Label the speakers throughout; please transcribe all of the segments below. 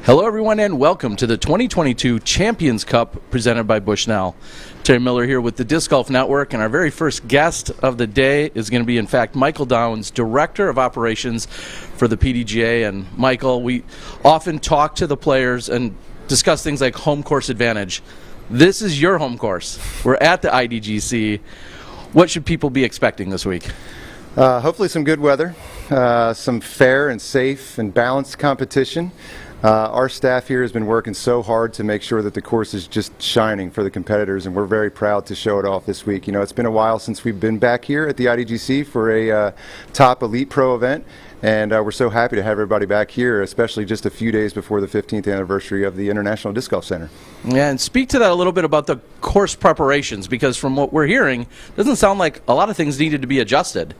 Speaker 1: Hello, everyone, and welcome to the 2022 Champions Cup presented by Bushnell. Terry Miller here with the Disc Golf Network, and our very first guest of the day is going to be, in fact, Michael Downs, Director of Operations for the PDGA. And, Michael, we often talk to the players and discuss things like home course advantage. This is your home course. We're at the IDGC. What should people be expecting this week?
Speaker 2: Hopefully some good weather, some fair and safe and balanced competition. Our staff here has been working so hard to make sure that the course is just shining for the competitors, and we're very proud to show it off this week. You know, it's been a while since we've been back here at the IDGC for a top elite pro event, and we're so happy to have everybody back here, especially just a few days before the 15th anniversary of the International Disc Golf Center.
Speaker 1: Yeah, and speak to that a little bit about the course preparations, because from what we're hearing, it doesn't sound like a lot of things needed to be adjusted.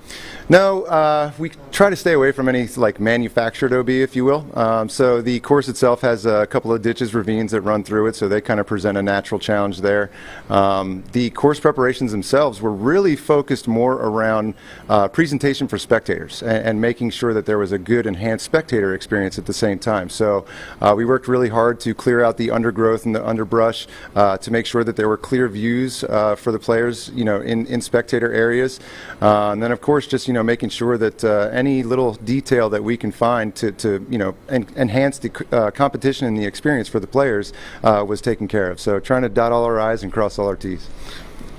Speaker 2: No, we try to stay away from any like manufactured OB, if you will. So the course itself has a couple of ditches, ravines that run through it, so they kind of present a natural challenge there. The course preparations themselves were really focused more around presentation for spectators and making sure that there was a good enhanced spectator experience at the same time. So we worked really hard to clear out the undergrowth and the underbrush to make sure that there were clear views for the players, you know, in spectator areas. And then, of course, just, you know, making sure that any little detail that we can find to you know, enhance the competition and the experience for the players was taken care of. So trying to dot all our I's and cross all our T's.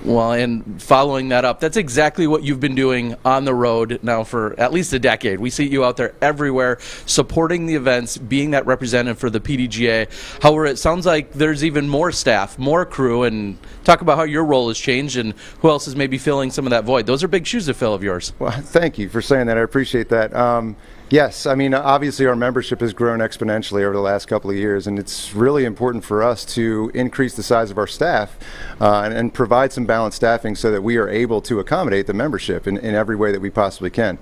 Speaker 1: Well, and following that up, that's exactly what you've been doing on the road now for at least a decade. We see you out there everywhere, supporting the events, being that representative for the PDGA. However, it sounds like there's even more staff, more crew, and talk about how your role has changed and who else is maybe filling some of that void. Those are big shoes to fill of yours.
Speaker 2: Well, thank you for saying that. I appreciate that. Yes, I mean, obviously our membership has grown exponentially over the last couple of years, and it's really important for us to increase the size of our staff and provide some balanced staffing so that we are able to accommodate the membership in every way that we possibly can.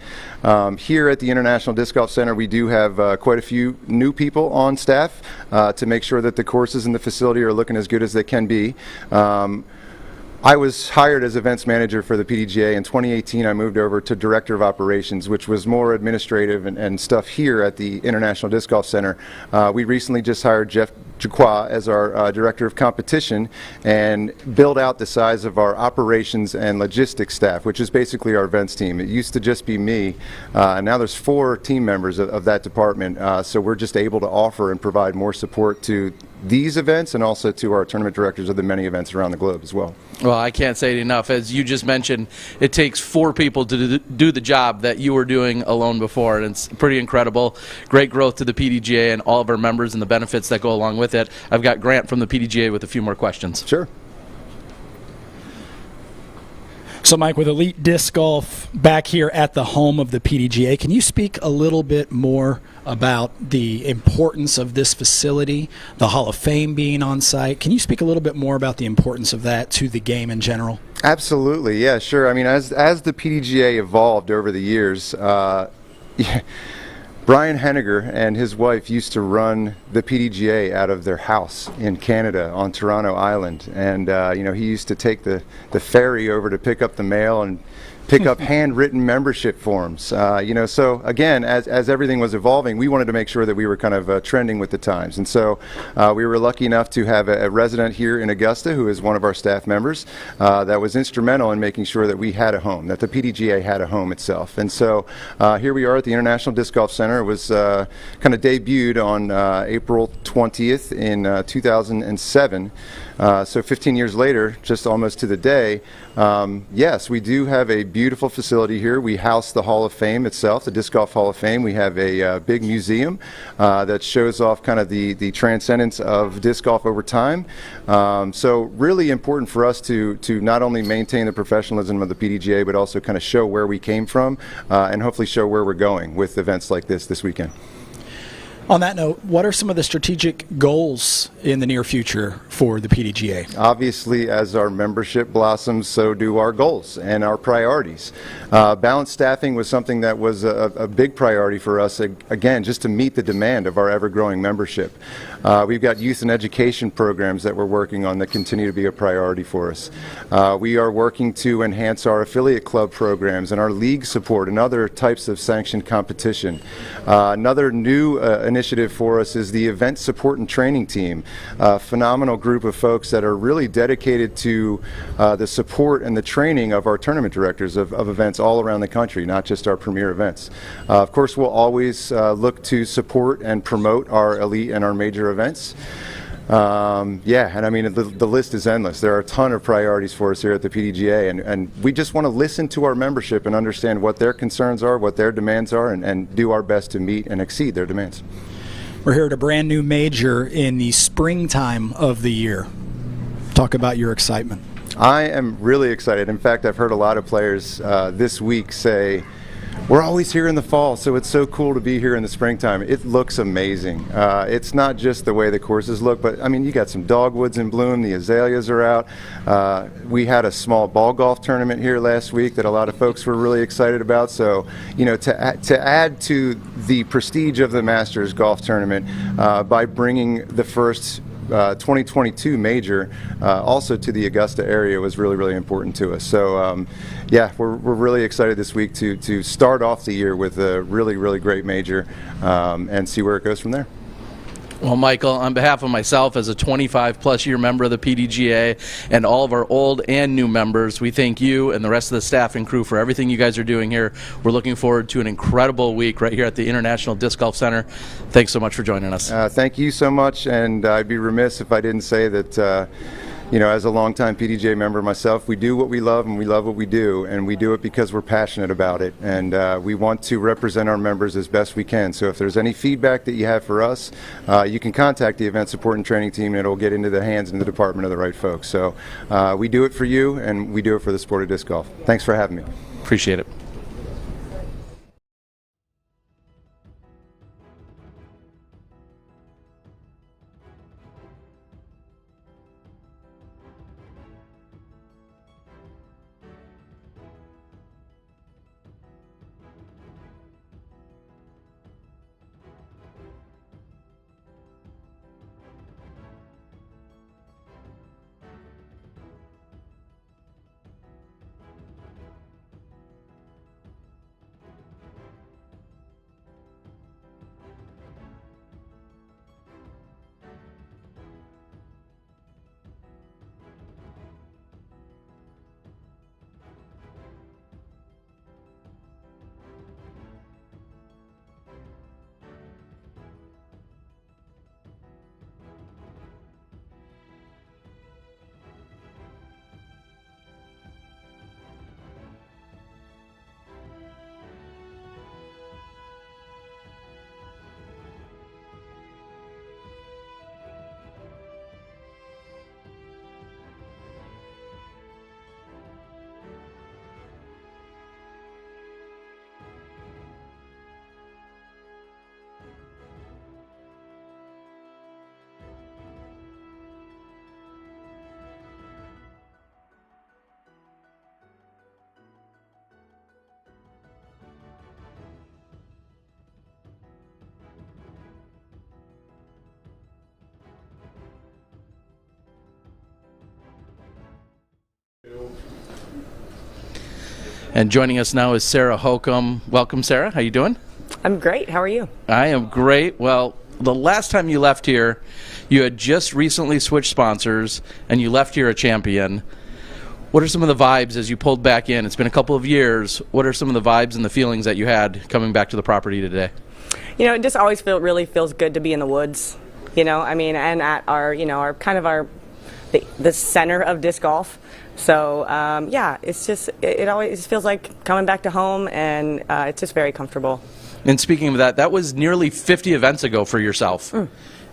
Speaker 2: Here at the International Disc Golf Center, we do have quite a few new people on staff to make sure that the courses in the facility are looking as good as they can be. I was hired as events manager for the PDGA. In 2018, I moved over to Director of Operations, which was more administrative and stuff here at the International Disc Golf Center. We recently just hired Jeff Jaqua as our Director of Competition and build out the size of our operations and logistics staff, which is basically our events team. It used to just be me, and now there's 4 team members of that department, so we're just able to offer and provide more support to these events and also to our tournament directors of the many events around the globe as well.
Speaker 1: Well, I can't say it enough. As you just mentioned, it takes 4 people to do the job that you were doing alone before, and it's pretty incredible. Great growth to the PDGA and all of our members and the benefits that go along with it. I've got Grant from the PDGA with a few more questions.
Speaker 2: Sure.
Speaker 3: So, Mike, with Elite Disc Golf back here at the home of the PDGA, can you speak a little bit more about the importance of this facility, the Hall of Fame being on site? Can you speak a little bit more about the importance of that to the game in general?
Speaker 2: Absolutely, yeah, sure. I mean, as the PDGA evolved over the years, Brian Henniger and his wife used to run the PDGA out of their house in Canada on Toronto Island, and you know, he used to take the ferry over to pick up the mail and pick up handwritten membership forms. You know, so again, as everything was evolving, we wanted to make sure that we were kind of trending with the times, and so we were lucky enough to have a resident here in Augusta who is one of our staff members that was instrumental in making sure that we had a home, that the PDGA had a home itself. And so here we are at the International Disc Golf Center. It was kind of debuted on April 20th in 2007. So 15 years later, just almost to the day, yes, we do have a beautiful facility here. We house the Hall of Fame itself, the Disc Golf Hall of Fame. We have a big museum that shows off kind of the transcendence of disc golf over time. So really important for us to not only maintain the professionalism of the PDGA, but also kind of show where we came from and hopefully show where we're going with events like this weekend.
Speaker 3: On that note, what are some of the strategic goals in the near future for the PDGA?
Speaker 2: Obviously, as our membership blossoms, so do our goals and our priorities. Balanced staffing was something that was a big priority for us, again, just to meet the demand of our ever-growing membership. We've got youth and education programs that we're working on that continue to be a priority for us. We are working to enhance our affiliate club programs and our league support and other types of sanctioned competition. Another new initiative for us is the event support and training team, a phenomenal group of folks that are really dedicated to the support and the training of our tournament directors of events all around the country, not just our premier events. Of course, we'll always look to support and promote our elite and our major events. Yeah, and I mean, the list is endless. There are a ton of priorities for us here at the PDGA, and we just want to listen to our membership and understand what their concerns are, what their demands are, and do our best to meet and exceed their demands.
Speaker 3: We're here at a brand new major in the springtime of the year. Talk about your excitement.
Speaker 2: I am really excited. In fact, I've heard a lot of players this week say, we're always here in the fall, so it's so cool to be here in the springtime. It looks amazing. It's not just the way the courses look, but I mean, you got some dogwoods in bloom, the azaleas are out. We had a small ball golf tournament here last week that a lot of folks were really excited about. So, you know, to add to the prestige of the Masters golf tournament by bringing the first 2022 major also to the Augusta area was really, really important to us. So yeah, we're really excited this week to start off the year with a really, really great major and see where it goes from there.
Speaker 1: Well, Michael, on behalf of myself as a 25-plus year member of the PDGA and all of our old and new members, we thank you and the rest of the staff and crew for everything you guys are doing here. We're looking forward to an incredible week right here at the International Disc Golf Center. Thanks so much for joining us.
Speaker 2: Thank you so much, and I'd be remiss if I didn't say that you know, as a longtime PDGA member myself, we do what we love and we love what we do, and we do it because we're passionate about it, and we want to represent our members as best we can. So if there's any feedback that you have for us, you can contact the event support and training team, and it'll get into the hands and the department of the right folks. So we do it for you, and we do it for the sport of disc golf. Thanks for having me.
Speaker 1: Appreciate it. And joining us now is Sarah Hokom. Welcome, Sarah. How you doing?
Speaker 4: I'm great. How are you?
Speaker 1: I am great. Well, the last time you left here, you had just recently switched sponsors, and you left here a champion. What are some of the vibes as you pulled back in? It's been a couple of years. What are some of the vibes and the feelings that you had coming back to the property today?
Speaker 4: You know, it just always really feels good to be in the woods. You know, I mean, and at our, you know, our kind of the center of disc golf. So yeah, it's just it always feels like coming back to home, and it's just very comfortable.
Speaker 1: And speaking of that, that was nearly 50 events ago for yourself.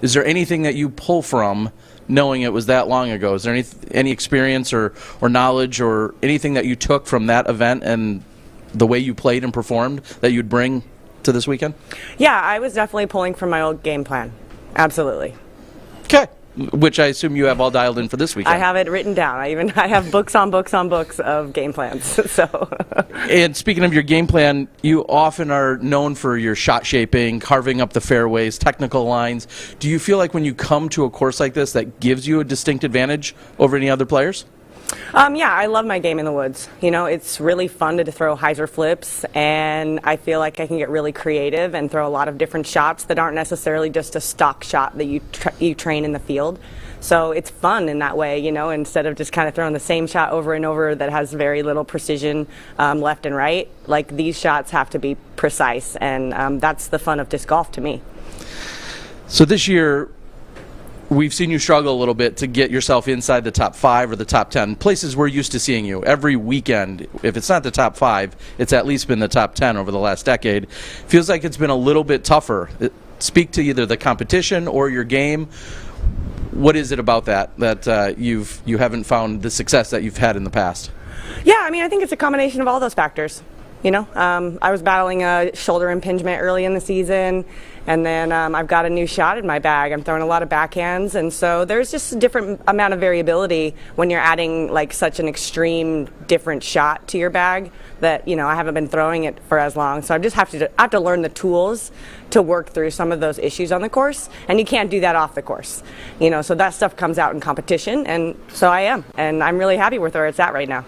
Speaker 1: Is there anything that you pull from knowing it was that long ago? Is there any experience or knowledge or anything that you took from that event and the way you played and performed that you'd bring to this weekend?
Speaker 4: Yeah, I was definitely pulling from my old game plan. Absolutely.
Speaker 1: Okay. Which I assume you have all dialed in for this weekend.
Speaker 4: I have it written down. I have books on books on books of game plans. So.
Speaker 1: And speaking of your game plan, you often are known for your shot shaping, carving up the fairways, technical lines. Do you feel like when you come to a course like this that gives you a distinct advantage over any other players?
Speaker 4: Yeah, I love my game in the woods. You know, it's really fun to throw hyzer flips, and I feel like I can get really creative and throw a lot of different shots that aren't necessarily just a stock shot that you train in the field. So it's fun in that way, you know, instead of just kind of throwing the same shot over and over that has very little precision left and right. Like, these shots have to be precise, and that's the fun of disc golf to me.
Speaker 1: So this year, we've seen you struggle a little bit to get yourself inside the top 5 or the top 10, places we're used to seeing you every weekend. If it's not the top 5, it's at least been the top 10 over the last decade. Feels like it's been a little bit tougher. Speak to either the competition or your game. What is it about that you haven't found the success that you've had in the past?
Speaker 4: Yeah, I mean, I think it's a combination of all those factors. You know, I was battling a shoulder impingement early in the season, and then I've got a new shot in my bag. I'm throwing a lot of backhands, and so there's just a different amount of variability when you're adding like such an extreme different shot to your bag that, you know, I haven't been throwing it for as long. So I just have to learn the tools to work through some of those issues on the course, and you can't do that off the course. You know, so that stuff comes out in competition, and so I am, and I'm really happy with where it's at right now.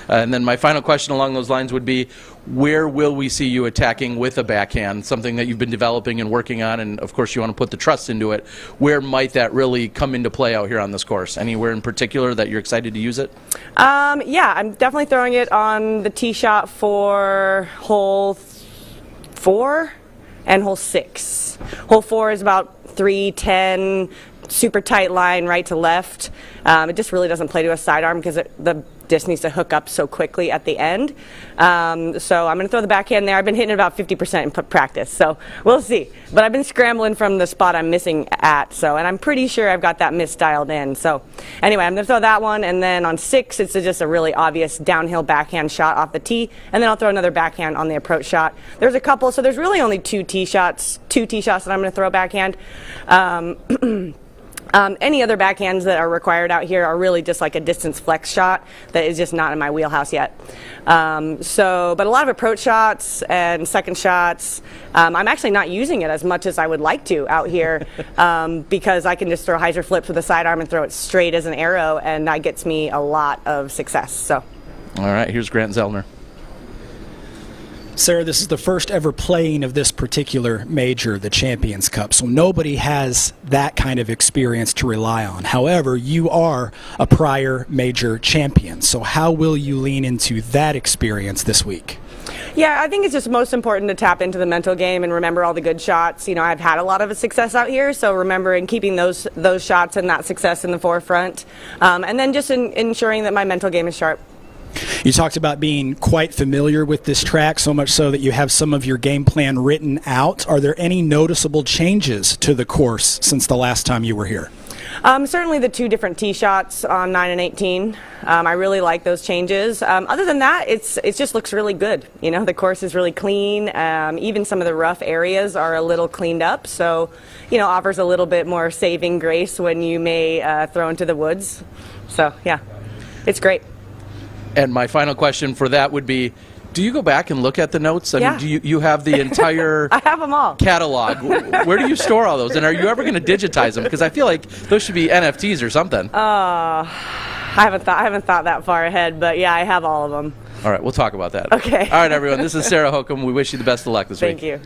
Speaker 1: And then my final question along those lines would be, where will we see you attacking with a backhand, something that you've been developing and working on, and of course you want to put the trust into it. Where might that really come into play out here on this course? Anywhere in particular that you're excited to use it?
Speaker 4: Yeah, I'm definitely throwing it on the tee shot for hole 4 and hole 6. Hole 4 is about 310, super tight line right to left. It just really doesn't play to a sidearm because the disc needs to hook up so quickly at the end. So I'm going to throw the backhand there. I've been hitting about 50% in practice, so we'll see. But I've been scrambling from the spot I'm missing at, and I'm pretty sure I've got that miss dialed in. So anyway, I'm going to throw that one, and then on 6, it's just a really obvious downhill backhand shot off the tee, and then I'll throw another backhand on the approach shot. There's a couple, so there's really only two tee shots that I'm going to throw backhand. Any other backhands that are required out here are really just like a distance flex shot that is just not in my wheelhouse yet. But a lot of approach shots and second shots, I'm actually not using it as much as I would like to out here because I can just throw hyzer flips with a sidearm and throw it straight as an arrow, and that gets me a lot of success. So,
Speaker 1: all right, here's Grant Zellner.
Speaker 3: Sarah, this is the first ever playing of this particular major, the Champions Cup, so nobody has that kind of experience to rely on. However, you are a prior major champion, so how will you lean into that experience this week?
Speaker 4: Yeah, I think it's just most important to tap into the mental game and remember all the good shots. You know, I've had a lot of success out here, so remembering keeping those shots and that success in the forefront, and then just ensuring that my mental game is sharp.
Speaker 3: You talked about being quite familiar with this track, so much so that you have some of your game plan written out. Are there any noticeable changes to the course since the last time you were here?
Speaker 4: Certainly the 2 different tee shots on 9 and 18. I really like those changes. Other than that, it just looks really good. You know, the course is really clean. Even some of the rough areas are a little cleaned up, so, you know, offers a little bit more saving grace when you may throw into the woods. So, yeah, it's great.
Speaker 1: And my final question for that would be, do you go back and look at the notes? I mean, do you have the entire
Speaker 4: I have them all.
Speaker 1: catalog? Where do you store all those? And are you ever going to digitize them? Because I feel like those should be NFTs or something.
Speaker 4: I haven't thought that far ahead, but yeah, I have all of them.
Speaker 1: All right, we'll talk about that.
Speaker 4: Okay.
Speaker 1: All right, everyone. This is Sarah Hokom. We wish you the best of luck this week.
Speaker 4: Thank you.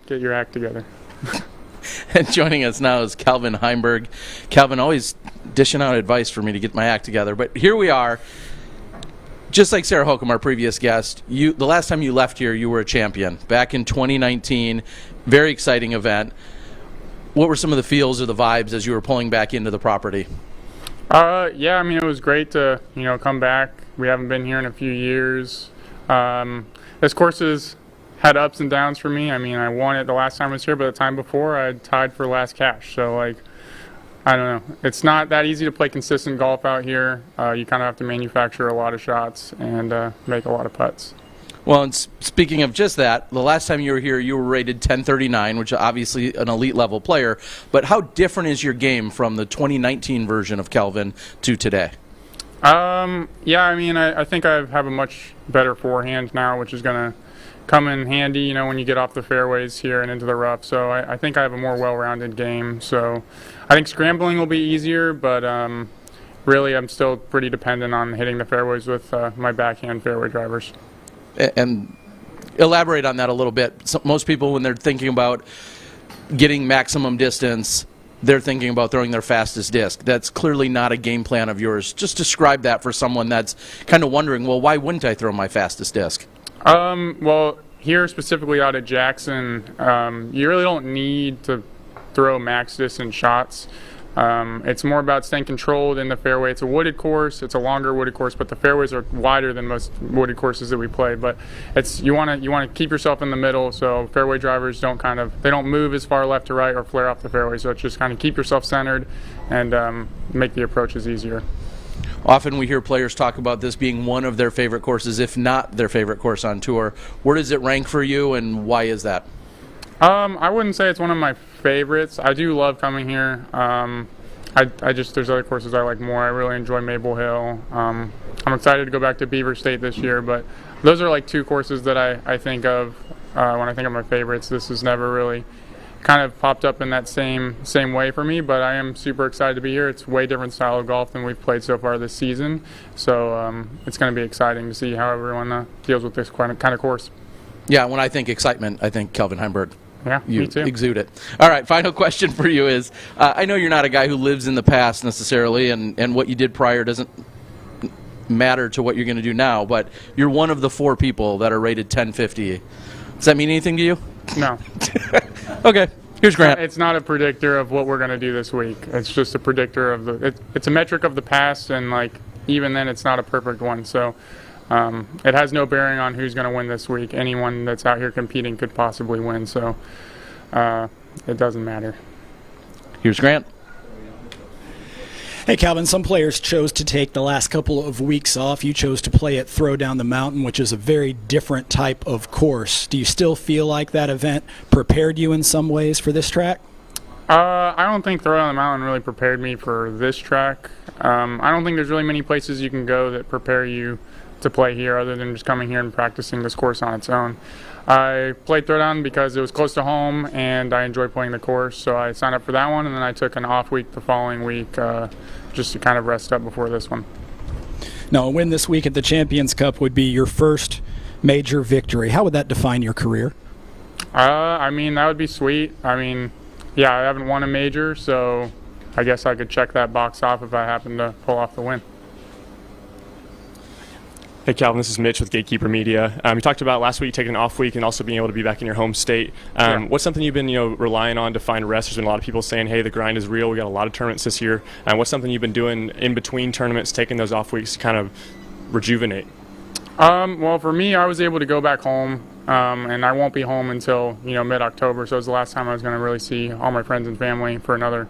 Speaker 5: Get your act together.
Speaker 1: And joining us now is Calvin Heimburg. Calvin, always dishing out advice for me to get my act together. But here we are. Just like Sarah Hokom, our previous guest, the last time you left here, you were a champion. Back in 2019, very exciting event. What were some of the feels or the vibes as you were pulling back into the property?
Speaker 5: Yeah, I mean, it was great to, come back. We haven't been here in a few years. This course has had ups and downs for me. I mean, I won it the last time I was here, but the time before I tied for last cash. So, I don't know. It's not that easy to play consistent golf out here. You kind of have to manufacture a lot of shots and make a lot of putts.
Speaker 1: Well, and speaking of just that, the last time you were here, you were rated 1039, which is obviously an elite level player. But how different is your game from the 2019 version of Calvin to today?
Speaker 5: Yeah, I mean, I think I have a much better forehand now, which is going to come in handy, when you get off the fairways here and into the rough. So I think I have a more well-rounded game. So I think scrambling will be easier, but really I'm still pretty dependent on hitting the fairways with my backhand fairway drivers.
Speaker 1: And elaborate on that a little bit. So most people, when they're thinking about getting maximum distance, they're thinking about throwing their fastest disc. That's clearly not a game plan of yours. Just describe that for someone that's kind of wondering, well, why wouldn't I throw my fastest disc?
Speaker 5: Well, here specifically out at Jackson, you really don't need to throw max distance shots. It's more about staying controlled in the fairway. It's a wooded course. It's a longer wooded course, but the fairways are wider than most wooded courses that we play. But you want to keep yourself in the middle, so fairway drivers don't move as far left to right or flare off the fairway. So it's just kind of keep yourself centered and make the approaches easier.
Speaker 1: Often we hear players talk about this being one of their favorite courses, if not their favorite course on tour. Where does it rank for you, and why is that?
Speaker 5: I wouldn't say it's one of my favorites. I do love coming here. There's other courses I like more. I really enjoy Maple Hill. I'm excited to go back to Beaver State this year, but those are two courses that I think of when I think of my favorites. This has never really kind of popped up in that same way for me, but I am super excited to be here. It's a way different style of golf than we've played so far this season, so it's going to be exciting to see how everyone deals with this kind of course.
Speaker 1: Yeah, when I think excitement, I think Calvin Heimburg.
Speaker 5: Yeah,
Speaker 1: you
Speaker 5: me too.
Speaker 1: Exude it. All right, final question for you is, I know you're not a guy who lives in the past necessarily, and what you did prior doesn't matter to what you're going to do now, but you're one of the 4 people that are rated 1050. Does that mean anything to you?
Speaker 5: No.
Speaker 1: Okay, here's Grant.
Speaker 5: It's not a predictor of what we're going to do this week. It's just a predictor of it's a metric of the past, and even then it's not a perfect one. So it has no bearing on who's going to win this week. Anyone that's out here competing could possibly win, so it doesn't matter.
Speaker 1: Here's Grant.
Speaker 3: Hey, Calvin, some players chose to take the last couple of weeks off. You chose to play at Throw Down the Mountain, which is a very different type of course. Do you still feel like that event prepared you in some ways for this track?
Speaker 5: I don't think Throw Down the Mountain really prepared me for this track. I don't think there's really many places you can go that prepare you to play here other than just coming here and practicing this course on its own. I played Throwdown because it was close to home and I enjoy playing the course, so I signed up for that one, and then I took an off week the following week just to kind of rest up before this one.
Speaker 3: Now, a win this week at the Champions Cup would be your first major victory. How would that define your career?
Speaker 5: I mean, that would be sweet. I mean, yeah, I haven't won a major, so I guess I could check that box off if I happen to pull off the win.
Speaker 6: Hey Calvin, this is Mitch with Gatekeeper Media. You talked about last week taking an off week and also being able to be back in your home state.
Speaker 5: Yeah.
Speaker 6: What's something you've been relying on to find rest? There's been a lot of people saying, hey, the grind is real. We got a lot of tournaments this year. What's something you've been doing in between tournaments, taking those off weeks to kind of rejuvenate?
Speaker 5: Well, for me, I was able to go back home, and I won't be home until mid-October. So it was the last time I was going to really see all my friends and family for another,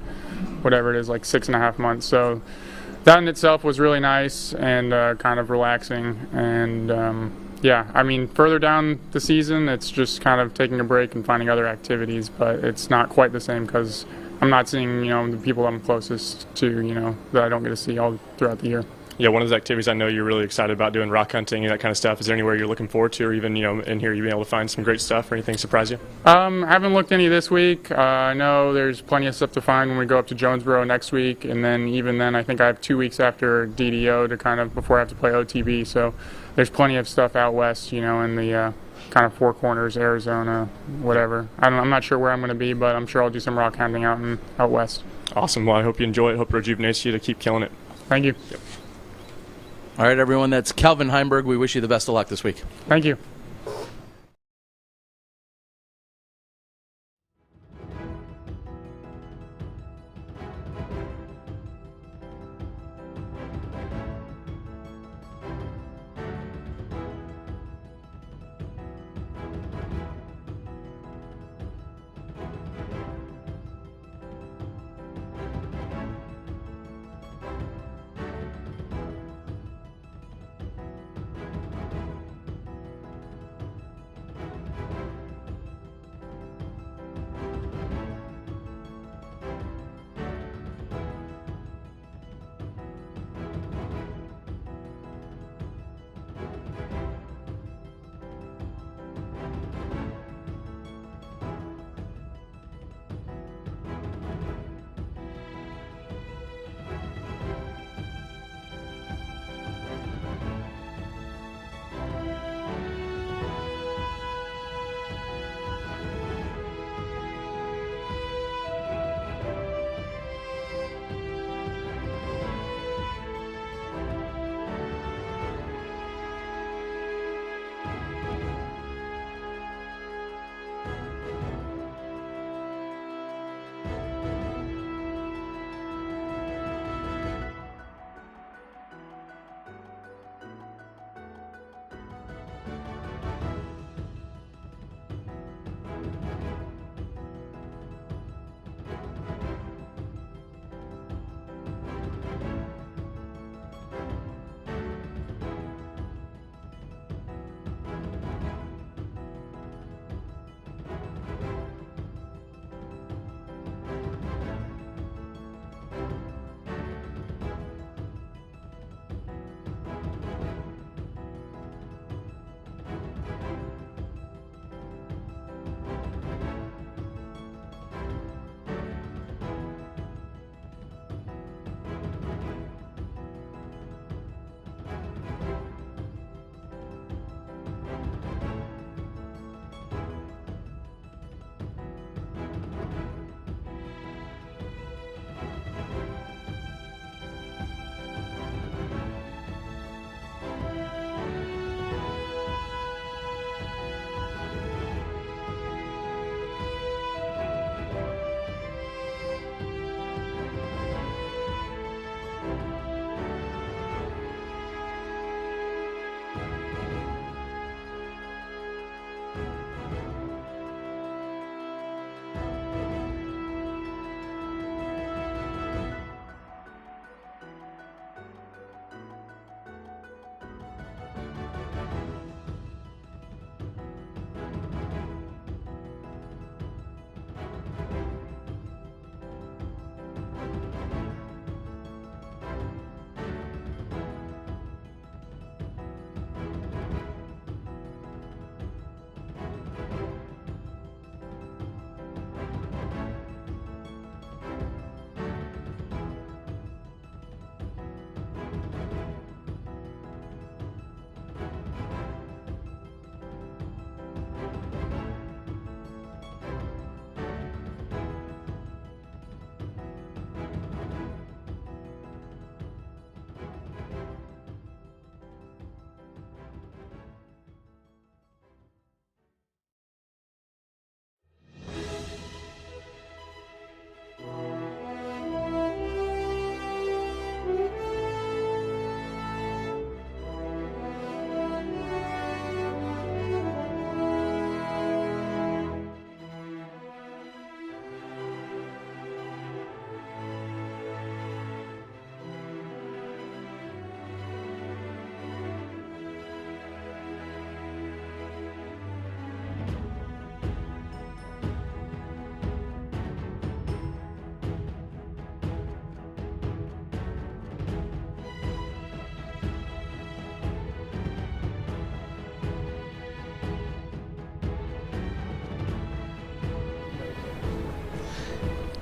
Speaker 5: whatever it is, like 6.5 months. So that in itself was really nice and kind of relaxing. And yeah, I mean, further down the season, it's just kind of taking a break and finding other activities. But it's not quite the same because I'm not seeing the people I'm closest to that I don't get to see all throughout the year.
Speaker 6: Yeah, one of those activities I know you're really excited about doing, rock hunting and that kind of stuff. Is there anywhere you're looking forward to, or even in here you've been able to find some great stuff or anything surprise you?
Speaker 5: I haven't looked any this week. I know there's plenty of stuff to find when we go up to Jonesboro next week, and then even then I think I have 2 weeks after DDO to kind of before I have to play OTB. So there's plenty of stuff out west, in the kind of Four Corners, Arizona, whatever. I'm not sure where I'm going to be, but I'm sure I'll do some rock hounding out west.
Speaker 6: Awesome. Well, I hope you enjoy it. Hope it rejuvenates you to keep killing it.
Speaker 5: Thank you.
Speaker 6: Yep.
Speaker 1: All right, everyone, that's Calvin Heimburg. We wish you the best of luck this week.
Speaker 5: Thank you.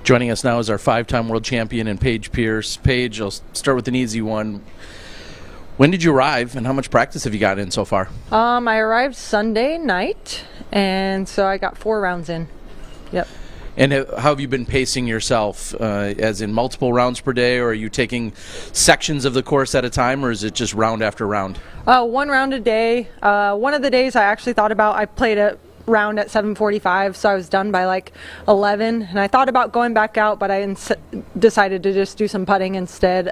Speaker 1: Joining us now is our 5-time world champion and Paige Pierce. Paige, I'll start with an easy one. When did you arrive, and how much practice have you gotten in so far?
Speaker 7: I arrived Sunday night, and so I got 4 rounds in. Yep.
Speaker 1: And how have you been pacing yourself, as in multiple rounds per day, or are you taking sections of the course at a time, or is it just round after round?
Speaker 7: 1 round a day. One of the days I actually thought about, I played a round at 7:45, so I was done by like 11, and I thought about going back out, but I decided to just do some putting instead.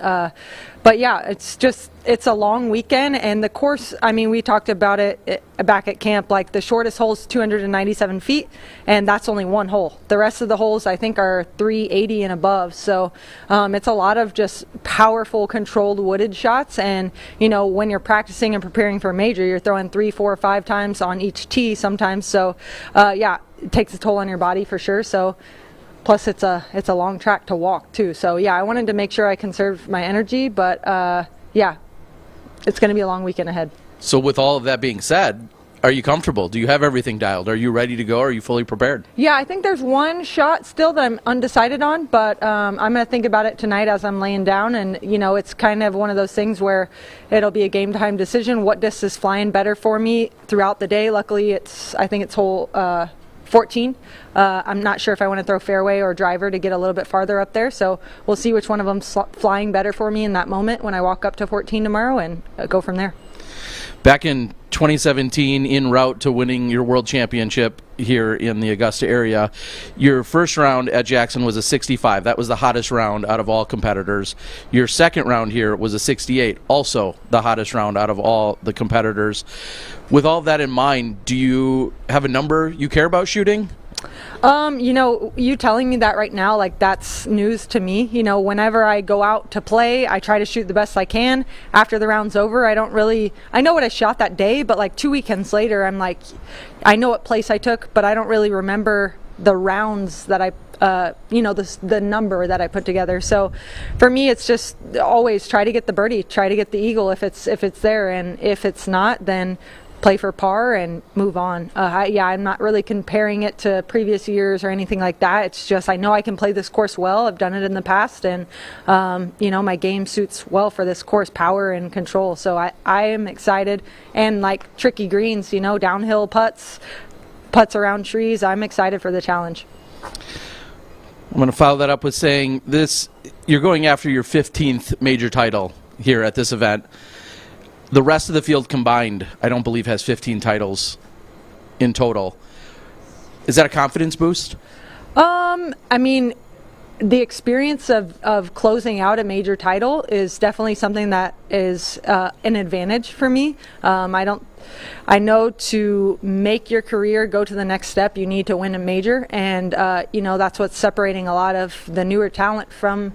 Speaker 7: But yeah, it's a long weekend, and the course, I mean, we talked about it back at camp, like the shortest hole is 297 feet, and that's only 1 hole. The rest of the holes, I think, are 380 and above, so it's a lot of just powerful, controlled wooded shots, and, you know, when you're practicing and preparing for a major, you're throwing 3, 4, 5 times on each tee sometimes, so yeah, it takes a toll on your body for sure, so plus it's a long track to walk too, so yeah, I wanted to make sure I conserved my energy, but yeah, it's going to be a long weekend ahead.
Speaker 1: So with all of that being said, are you comfortable? Do you have everything dialed? Are you ready to go? Are you fully prepared?
Speaker 7: Yeah, I think there's one shot still that I'm undecided on, but I'm going to think about it tonight as I'm laying down, and you know, it's kind of one of those things where it'll be a game time decision. What disc is flying better for me throughout the day? Luckily, I think it's hole 14. I'm not sure if I want to throw fairway or driver to get a little bit farther up there, so we'll see which one of them's flying better for me in that moment when I walk up to 14 tomorrow, and go from there.
Speaker 1: Back in 2017, en route to winning your world championship here in the Augusta area, your first round at Jackson was a 65. That was the hottest round out of all competitors. Your second round here was a 68, also the hottest round out of all the competitors. With all that in mind, do you have a number you care about shooting?
Speaker 7: You know, you telling me that right now, like, that's news to me. You know, whenever I go out to play, I try to shoot the best I can. After the round's over, I know what I shot that day, but like 2 weekends later, I'm like, I know what place I took, but I don't really remember the rounds that I you know, the number that I put together. So for me, it's just always try to get the birdie, try to get the eagle if it's there, and if it's not, then play for par and move on. Yeah, I'm not really comparing it to previous years or anything like that. It's just I know I can play this course well. I've done it in the past, and you know, my game suits well for this course, power and control. So I am excited, and like tricky greens, you know, downhill putts around trees. I'm excited for the challenge.
Speaker 1: I'm going to follow that up with saying this: you're going after your 15th major title here at this event. The rest of the field combined, I don't believe, has 15 titles in total. Is that a confidence boost?
Speaker 7: I mean, the experience of closing out a major title is definitely something that is an advantage for me. I know to make your career go to the next step, you need to win a major, and you know, that's what's separating a lot of the newer talent from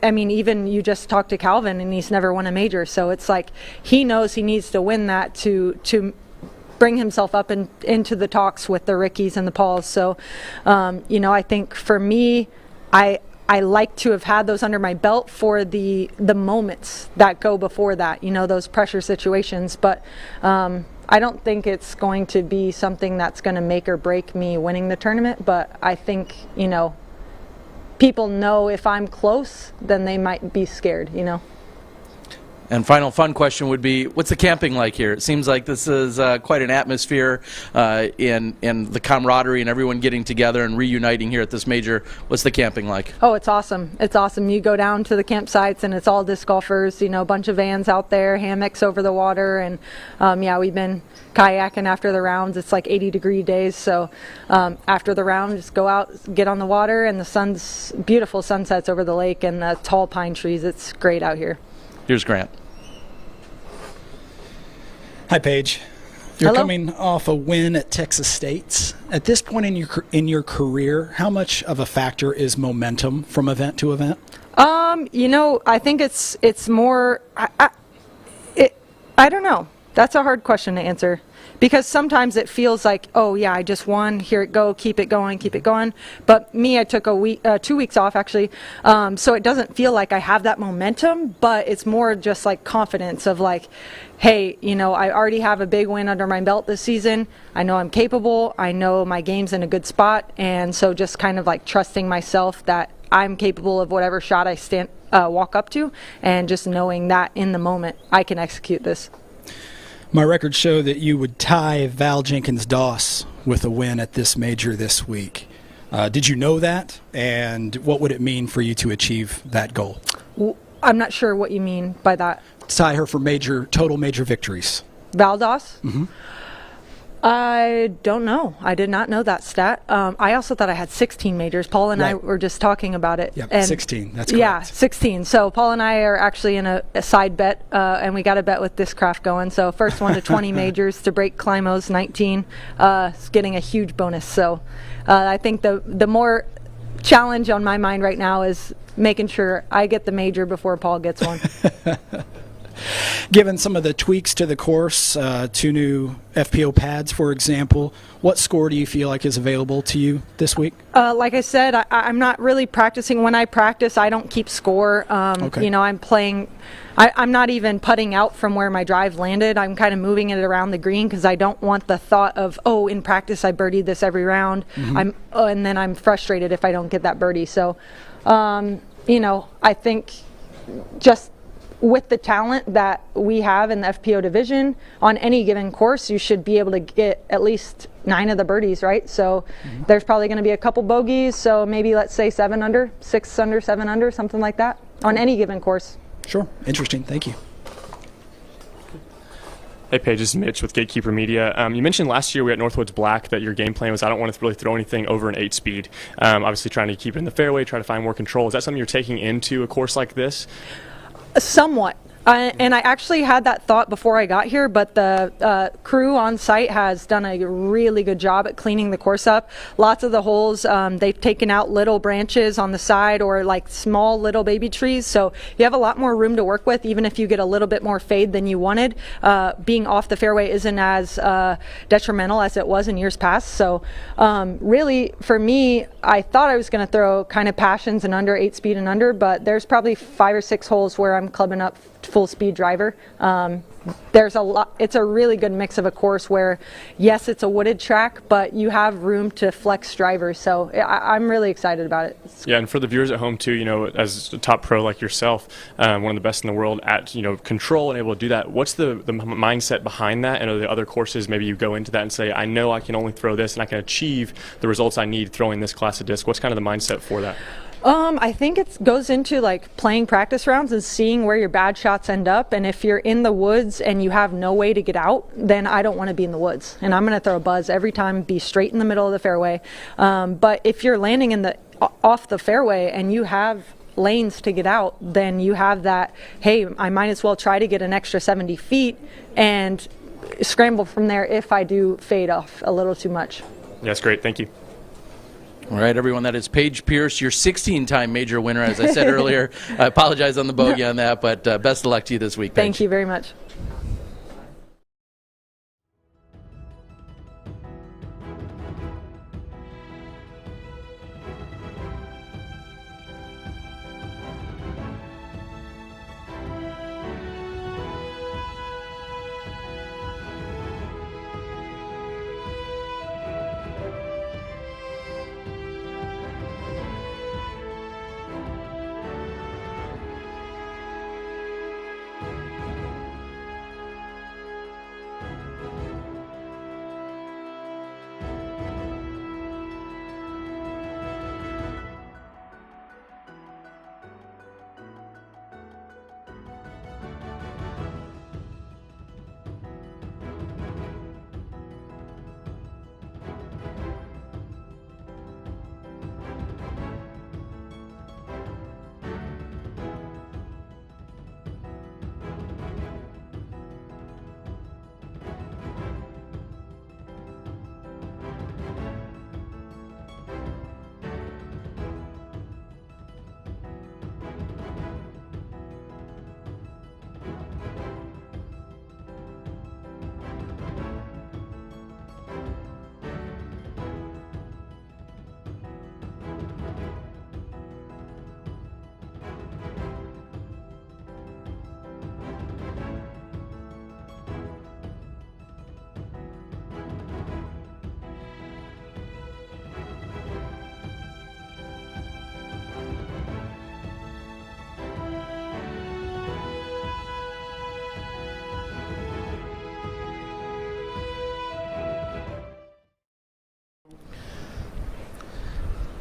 Speaker 7: I mean, even you just talked to Calvin, and he's never won a major, so it's like he knows he needs to win that to bring himself up into the talks with the Rickies and the Pauls. So you know, I think for me, I like to have had those under my belt for the moments that go before that, you know, those pressure situations. But I don't think it's going to be something that's going to make or break me winning the tournament. But I think, you know, people know if I'm close, then they might be scared, you know.
Speaker 1: And final fun question would be, what's the camping like here? It seems like this is quite an atmosphere, and the camaraderie and everyone getting together and reuniting here at this major. What's the camping like? Oh,
Speaker 7: it's awesome. It's awesome. You go down to the campsites, and it's all disc golfers, you know, a bunch of vans out there, hammocks over the water, and yeah, we've been kayaking after the rounds. It's like 80-degree days, so after the round, just go out, get on the water, and the beautiful sunsets over the lake and the tall pine trees. It's great out here.
Speaker 1: Here's Grant.
Speaker 3: Hi, Paige. You're
Speaker 7: Hello.
Speaker 3: coming off a win at Texas State. At this point in your career, how much of a factor is momentum from event to event?
Speaker 7: You know, I think it's more. I don't know. That's a hard question to answer, because sometimes it feels like, oh yeah, I just won, here it go, keep it going, keep it going. But me, I took 2 weeks off actually, so it doesn't feel like I have that momentum, but it's more just like confidence of like, hey, you know, I already have a big win under my belt this season. I know I'm capable. I know my game's in a good spot, and so just kind of like trusting myself that I'm capable of whatever shot I walk up to, and just knowing that in the moment I can execute this.
Speaker 3: My records show that you would tie Val Jenkins-Doss with a win at this major this week. Did you know that? And what would it mean for you to achieve that goal?
Speaker 7: Well, I'm not sure what you mean by that.
Speaker 3: Tie her for total major victories.
Speaker 7: Valdos?
Speaker 3: Mm-hmm.
Speaker 7: I don't know. I did not know that stat. I also thought I had 16 majors. Paul and I
Speaker 3: Right.
Speaker 7: were just talking about it.
Speaker 3: Yep,
Speaker 7: and
Speaker 3: 16. That's correct.
Speaker 7: Yeah, 16. So Paul and I are actually in a side bet, and we got a bet with Discraft going. So first one to 20 majors to break Climo's 19 is getting a huge bonus. So I think the more challenge on my mind right now is making sure I get the major before Paul gets one.
Speaker 3: Given some of the tweaks to the course, 2 new FPO pads, for example, what score do you feel like is available to you this week?
Speaker 7: Like I said, I'm not really practicing. When I practice, I don't keep score.
Speaker 3: Okay.
Speaker 7: You know, I'm playing. I'm not even putting out from where my drive landed. I'm kind of moving it around the green because I don't want the thought of, oh, in practice I birdied this every round.
Speaker 3: Mm-hmm.
Speaker 7: And then I'm frustrated if I don't get that birdie. So, you know, I think just with the talent that we have in the FPO division, on any given course, you should be able to get at least 9 of the birdies, right? So there's probably going to be a couple bogeys. So maybe let's say 7 under, 6 under, 7 under, something like that on any given course.
Speaker 3: Sure. Interesting. Thank you.
Speaker 6: Hey, Paige, this is Mitch with Gatekeeper Media. You mentioned last year we at Northwoods Black that your game plan was I don't want to really throw anything over an 8-speed. Obviously trying to keep it in the fairway, try to find more control. Is that something you're taking into a course like this?
Speaker 7: Somewhat. And I actually had that thought before I got here, but the crew on site has done a really good job at cleaning the course up. Lots of the holes, they've taken out little branches on the side or like small little baby trees. So you have a lot more room to work with, even if you get a little bit more fade than you wanted. Being off the fairway isn't as detrimental as it was in years past. So really, for me, I thought I was going to throw kind of passions and under 8-speed and under, but there's probably 5 or 6 holes where I'm clubbing up full speed driver. There's a lot. It's a really good mix of a course where, yes, it's a wooded track, but you have room to flex drivers. So I'm really excited about it.
Speaker 6: Yeah, and for the viewers at home too, you know, as a top pro like yourself, one of the best in the world at, you know, control and able to do that. What's the mindset behind that? And are the other courses maybe you go into that and say, I know I can only throw this and I can achieve the results I need throwing this class of disc. What's kind of the mindset for that?
Speaker 7: I think it goes into like playing practice rounds and seeing where your bad shots end up. And if you're in the woods and you have no way to get out, then I don't want to be in the woods. And I'm going to throw a buzz every time, be straight in the middle of the fairway. But if you're landing in the off the fairway and you have lanes to get out, then you have that, hey, I might as well try to get an extra 70 feet and scramble from there if I do fade off a little too much.
Speaker 6: Yeah, that's great. Thank you.
Speaker 1: All right, everyone, that is Paige Pierce, your 16-time major winner, as I said earlier. I apologize on the bogey on that, but best of luck to you this week, Paige.
Speaker 7: Thank you very much.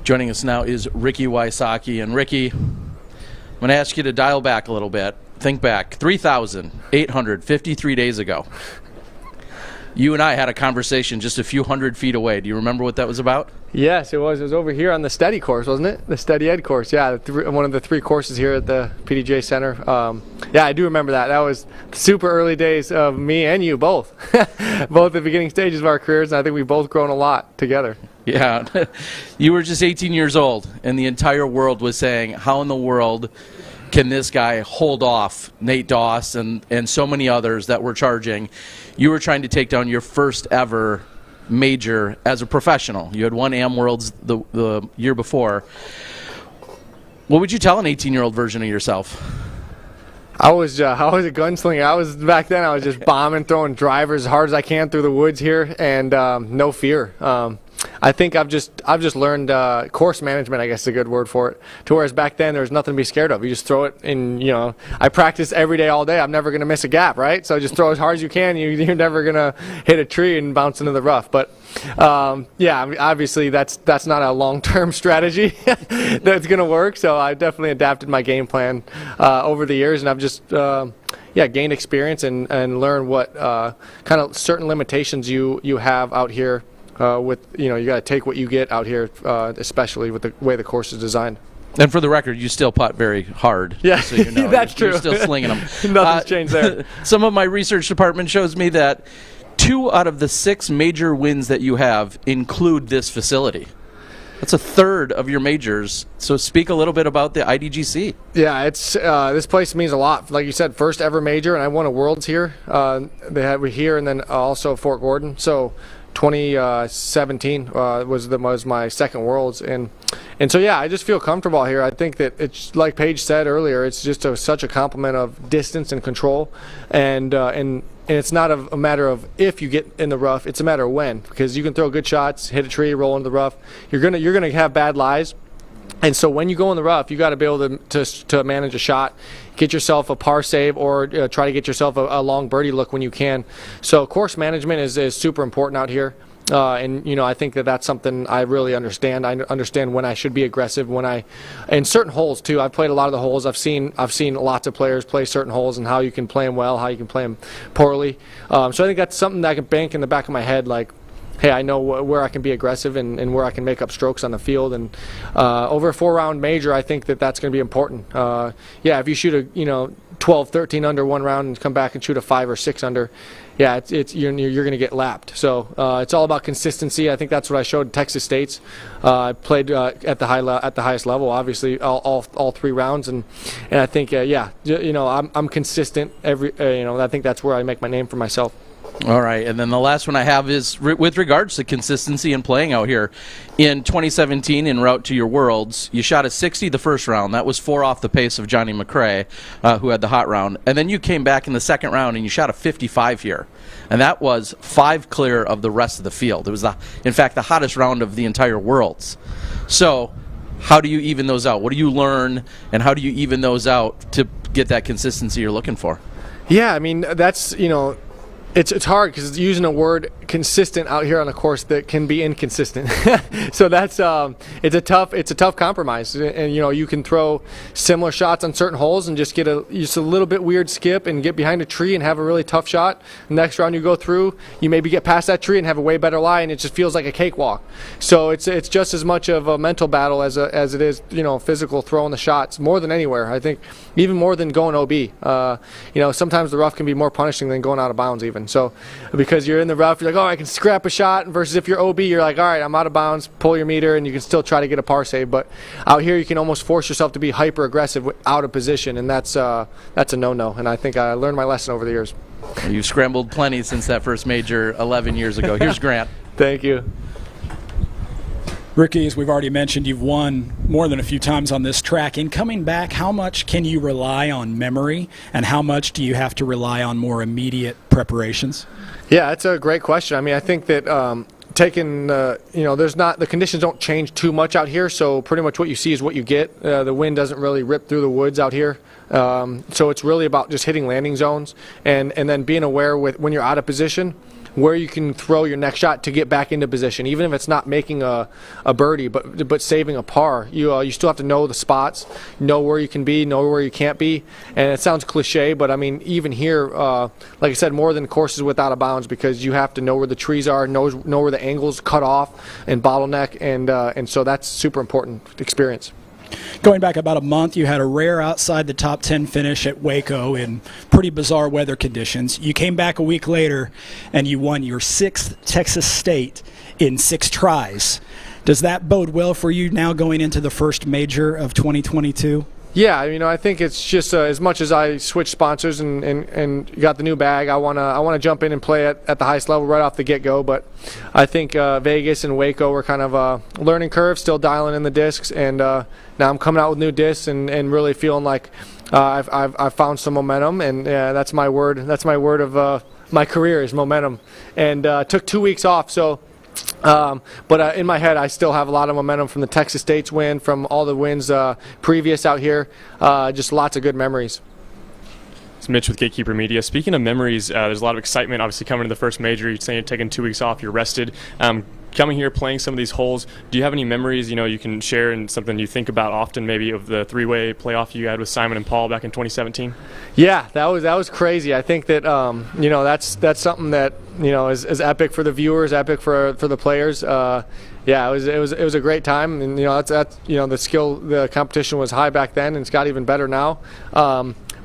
Speaker 1: Joining us now is Ricky Wysocki. And Ricky, I'm going to ask you to dial back a little bit. Think back, 3,853 days ago. You and I had a conversation just a few hundred feet away. Do you remember what that was about?
Speaker 8: Yes, it was. It was over here on the study course, wasn't it? The study ed course. Yeah, one of the 3 courses here at the PDJ Center. Yeah, I do remember that. That was super early days of me and you both. Both the beginning stages of our careers, and I think we've both grown a lot together.
Speaker 1: Yeah. You were just 18 years old, and the entire world was saying, how in the world can this guy hold off Nate Doss and so many others that were charging? You were trying to take down your first ever major as a professional. You had won Am Worlds the year before. What would you tell an 18-year-old version of yourself?
Speaker 8: I was a gunslinger. Back then I was just bombing, throwing drivers as hard as I can through the woods here, and no fear. I think I've just learned course management, I guess is a good word for it, to whereas back then there was nothing to be scared of. You just throw it, and I practice every day all day. I'm never going to miss a gap, right? So just throw as hard as you can. You're never going to hit a tree and bounce into the rough. But yeah, obviously that's not a long-term strategy that's going to work. So I definitely adapted my game plan over the years, and I've just gained experience and learned what kind of certain limitations you have out here. You got to take what you get out here, especially with the way the course is designed.
Speaker 1: And for the record, you still putt very hard.
Speaker 8: Yeah,
Speaker 1: so you know.
Speaker 8: That's true.
Speaker 1: You're still slinging them.
Speaker 8: Nothing's changed there.
Speaker 1: Some of my research department shows me that 2 out of the 6 major wins that you have include this facility. That's a third of your majors. So speak a little bit about the IDGC. Yeah,
Speaker 8: it's this place means a lot. Like you said, first ever major, and I won a Worlds here. They had me here, and then also Fort Gordon. So 2017 was my second Worlds, and so yeah, I just feel comfortable here. I think that it's like Paige said earlier, it's just such a complement of distance and control, and it's not a matter of if you get in the rough, it's a matter of when, because you can throw good shots, hit a tree, roll into the rough. You're gonna have bad lies. And so when you go in the rough, you got to be able to manage a shot, get yourself a par save, or try to get yourself a long birdie look when you can. So course management is super important out here. And I think that's something I really understand. I understand when I should be aggressive, in certain holes too. I've played a lot of the holes. I've seen lots of players play certain holes and how you can play them well, how you can play them poorly. So I think that's something that I can bank in the back of my head, like, hey, I know where I can be aggressive and where I can make up strokes on the field. And over a 4-round major, I think that's going to be important. If you shoot a 12, 13 under one round and come back and shoot a 5 or 6 under, yeah, you're going to get lapped. So it's all about consistency. I think that's what I showed Texas State's. I played at the highest level, obviously, all 3 rounds, and I think I'm consistent I think that's where I make my name for myself.
Speaker 1: All right, and then the last one I have is with regards to consistency and playing out here. In 2017, en route to your Worlds, you shot a 60 the first round. That was 4 off the pace of Johnny McRae, who had the hot round. And then you came back in the second round and you shot a 55 here. And that was 5 clear of the rest of the field. It was, in fact, the hottest round of the entire Worlds. So how do you even those out? What do you learn, and how do you even those out to get that consistency you're looking for?
Speaker 8: Yeah, I mean, that's, it's hard because using a word consistent out here on a course that can be inconsistent. So that's it's a tough compromise, and you can throw similar shots on certain holes and just get a little bit weird skip and get behind a tree and have a really tough shot. Next round you go through, you maybe get past that tree and have a way better lie, and it just feels like a cakewalk. So it's just as much of a mental battle as it is physical, throwing the shots more than anywhere. I think even more than going OB. Sometimes the rough can be more punishing than going out of bounds even. So because you're in the rough, you're like, oh, I can scrap a shot, versus if you're OB, you're like, all right, I'm out of bounds, pull your meter, and you can still try to get a par save. But out here, you can almost force yourself to be hyper aggressive out of position, and that's a no-no. And I think I learned my lesson over the years.
Speaker 1: You've scrambled plenty since that first major 11 years ago. Here's Grant.
Speaker 8: Thank you.
Speaker 3: Ricky, as we've already mentioned, you've won more than a few times on this track. In coming back, how much can you rely on memory, and how much do you have to rely on more immediate preparations?
Speaker 8: Yeah, that's a great question. I mean, I think that the conditions don't change too much out here, so pretty much what you see is what you get. The wind doesn't really rip through the woods out here. So it's really about just hitting landing zones and then being aware when you're out of position. where you can throw your next shot to get back into position, even if it's not making a birdie, but saving a par. You still have to know the spots, know where you can be, know where you can't be. And it sounds cliche, but I mean, even here, like I said, more than courses with out of bounds, because you have to know where the trees are, know where the angles cut off and bottleneck, and so that's super important experience.
Speaker 3: Going back about a month, you had a rare outside the top 10 finish at Waco in pretty bizarre weather conditions. You came back a week later and you won your 6th Texas State in 6 tries. Does that bode well for you now going into the first major of 2022?
Speaker 8: Yeah, I think it's just as much as I switched sponsors and got the new bag, I wanna jump in and play at the highest level right off the get-go. But I think Vegas and Waco were kind of a learning curve, still dialing in the discs, and now I'm coming out with new discs and really feeling like I've found some momentum, and that's my word. That's my word of my career is momentum. And took 2 weeks off, so. But in my head, I still have a lot of momentum from the Texas State's win, from all the wins previous out here. Just lots of good memories.
Speaker 6: It's Mitch with Gatekeeper Media. Speaking of memories, there's a lot of excitement obviously coming to the first major. You're saying you're taking 2 weeks off, you're rested. Coming here, playing some of these holes, do you have any memories you can share, and something you think about often, maybe of the 3-way playoff you had with Simon and Paul back in 2017?
Speaker 8: Yeah, that was crazy. I think that that's something that is epic for the viewers, epic for the players. Yeah, it was a great time, and the competition was high back then, and it's got even better now.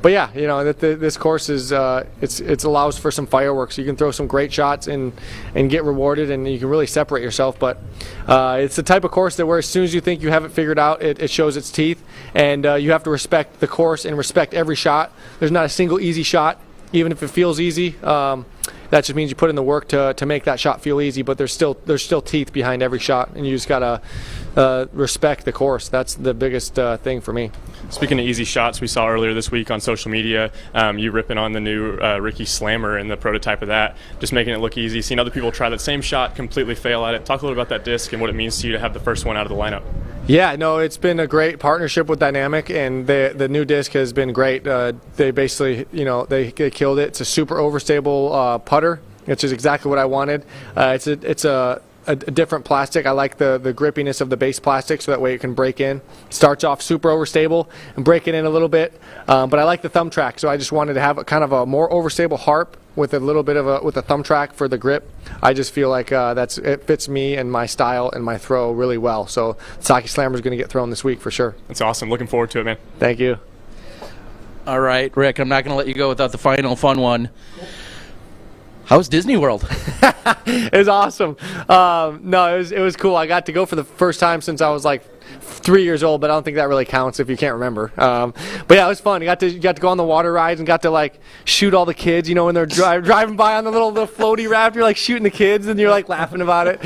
Speaker 8: But yeah, this course is it allows for some fireworks. You can throw some great shots and get rewarded, and you can really separate yourself. But it's the type of course that where as soon as you think you have it figured out, it shows its teeth, and you have to respect the course and respect every shot. There's not a single easy shot, even if it feels easy. That just means you put in the work to make that shot feel easy, but there's still teeth behind every shot, and you just gotta respect the course. That's the biggest thing for me.
Speaker 6: Speaking of easy shots, we saw earlier this week on social media you ripping on the new Ricky Slammer and the prototype of that, just making it look easy. Seeing other people try that same shot, completely fail at it. Talk a little about that disc and what it means to you to have the first one out of the lineup.
Speaker 8: Yeah, no, it's been a great partnership with Dynamic, and the new disc has been great. They basically, they killed it. It's a super overstable putter, which is exactly what I wanted. It's a different plastic. I like the grippiness of the base plastic, so that way it can break in. Starts off super overstable and break it in a little bit, but I like the thumb track, so I just wanted to have kind of a more overstable harp with a little bit of with a thumb track for the grip. I just feel like it fits me and my style and my throw really well. So Wysocki Slammer is going to get thrown this week for sure.
Speaker 6: That's awesome. Looking forward to it, man.
Speaker 8: Thank you.
Speaker 1: All right, Rick, I'm not going to let you go without the final fun one. How's Disney World?
Speaker 8: It was awesome. No, it was cool. I got to go for the first time since I was like 3 years old, but I don't think that really counts if you can't remember. But yeah, it was fun. You got to go on the water rides and got to like shoot all the kids. When they're driving by on the little floaty raft, you're like shooting the kids and you're like laughing about it.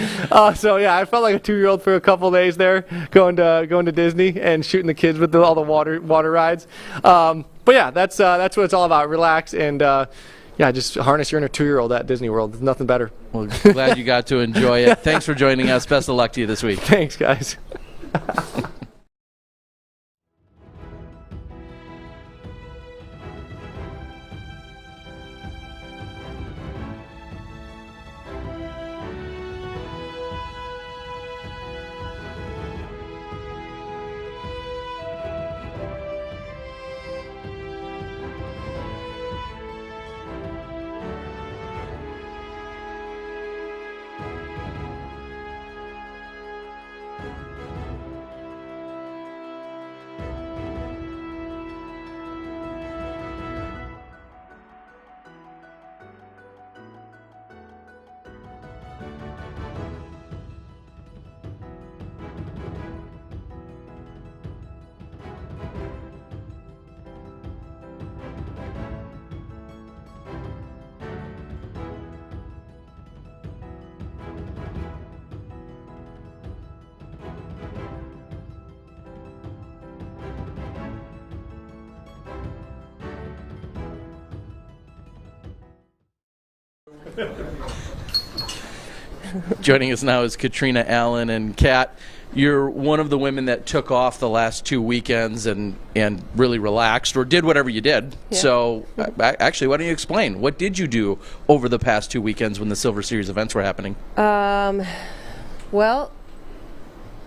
Speaker 8: So yeah, I felt like a 2-year-old for a couple of days there, going to Disney and shooting the kids with all the water rides. But yeah, that's what it's all about. Relax and. Yeah, just harness your inner 2-year-old at Disney World. There's nothing better.
Speaker 1: Well, glad you got to enjoy it. Thanks for joining us. Best of luck to you this week.
Speaker 8: Thanks, guys.
Speaker 1: Joining us now is Catrina Allen. And Kat, you're one of the women that took off the last 2 weekends and really relaxed or did whatever you did.
Speaker 9: Yeah.
Speaker 1: So actually, why don't you explain? What did you do over the past 2 weekends when the Silver Series events were happening?
Speaker 9: Well,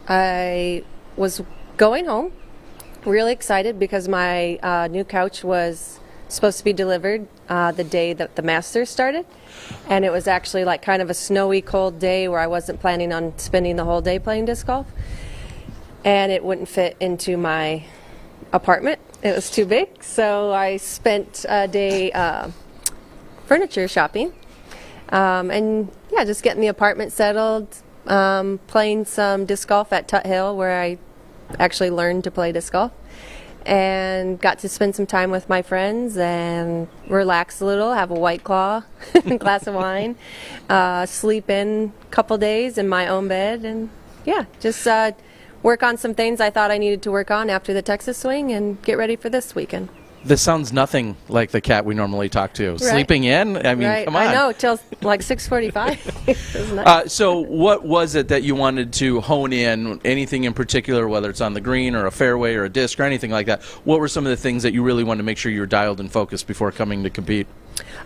Speaker 9: I was going home, really excited because my new couch was supposed to be delivered the day that the Masters started. And it was actually like kind of a snowy, cold day where I wasn't planning on spending the whole day playing disc golf. And it wouldn't fit into my apartment. It was too big. So I spent a day furniture shopping. And yeah, just getting the apartment settled, playing some disc golf at Tut Hill where I actually learned to play disc golf. And got to spend some time with my friends and relax a little, have a White Claw, a glass of wine, sleep in a couple days in my own bed, and yeah, just work on some things I thought I needed to work on after the Texas swing and get ready for this weekend.
Speaker 1: This sounds nothing like the cat we normally talk to. Right. Sleeping in? I mean, come on.
Speaker 9: I know, till like 6:45. Nice.
Speaker 1: So what was it that you wanted to hone in? Anything in particular, whether it's on the green or a fairway or a disc or anything like that? What were some of the things that you really wanted to make sure you were dialed and focused before coming to compete?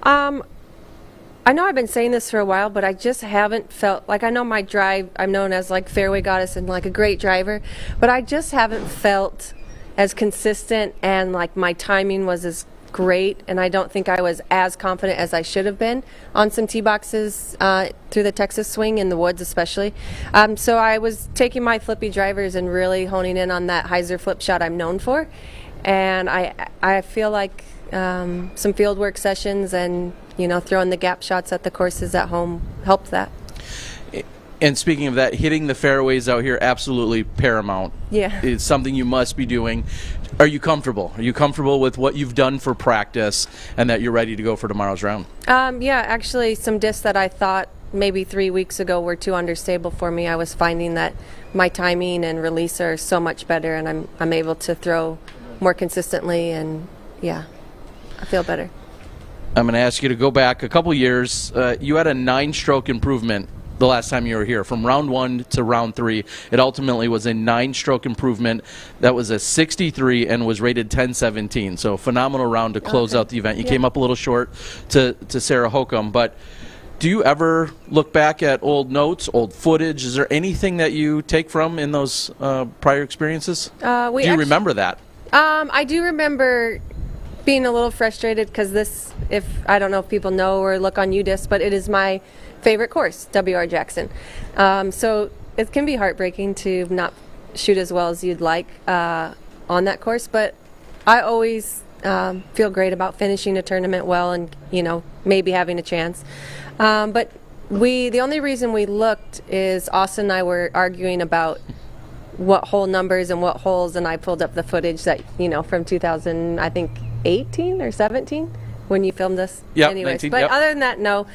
Speaker 9: I know I've been saying this for a while, but I just haven't felt like, I know my drive, I'm known as like fairway goddess and like a great driver, but I just haven't felt as consistent, and like my timing was as great, and I don't think I was as confident as I should have been on some tee boxes through the Texas swing in the woods especially. So I was taking my flippy drivers and really honing in on that hyzer flip shot I'm known for, and I feel like some field work sessions and throwing the gap shots at the courses at home helped that.
Speaker 1: And speaking of that, hitting the fairways out here, absolutely paramount.
Speaker 9: Yeah.
Speaker 1: It's something you must be doing. Are you comfortable? Are you comfortable with what you've done for practice and that you're ready to go for tomorrow's round?
Speaker 9: Yeah, actually some discs that I thought maybe 3 weeks ago were too understable for me, I was finding that my timing and release are so much better, and I'm able to throw more consistently, and yeah, I feel better.
Speaker 1: I'm going to ask you to go back a couple years. You had a 9-stroke improvement the last time you were here, from round 1 to round 3. It ultimately was a 9-stroke improvement. That was a 63 and was rated 1017. So a phenomenal round to close out the event. You came up a little short to Sarah Hokom, but do you ever look back at old notes, old footage? Is there anything that you take from in those prior experiences? Do you remember that?
Speaker 9: I do remember being a little frustrated because this, I don't know if people know or look on UDisc, but it is my favorite course, W.R. Jackson. So it can be heartbreaking to not shoot as well as you'd like on that course, but I always feel great about finishing a tournament well and maybe having a chance. But the only reason we looked is Austin and I were arguing about what hole numbers and what holes, and I pulled up the footage that from 2018 or 17 when you filmed this.
Speaker 1: Yeah,
Speaker 9: anyways.
Speaker 1: 19,
Speaker 9: but
Speaker 1: yep.
Speaker 9: Other than that, no.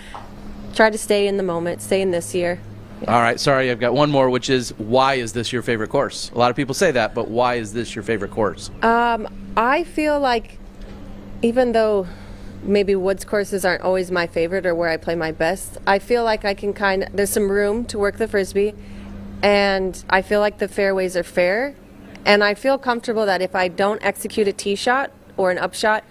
Speaker 9: Try to stay in the moment, stay in this year. Yeah.
Speaker 1: All right, sorry, I've got one more, which is, why is this your favorite course? A lot of people say that, but why is this your favorite course?
Speaker 9: I feel like even though maybe woods courses aren't always my favorite or where I play my best, I feel like I can there's some room to work the Frisbee, and I feel like the fairways are fair, and I feel comfortable that if I don't execute a tee shot or an upshot,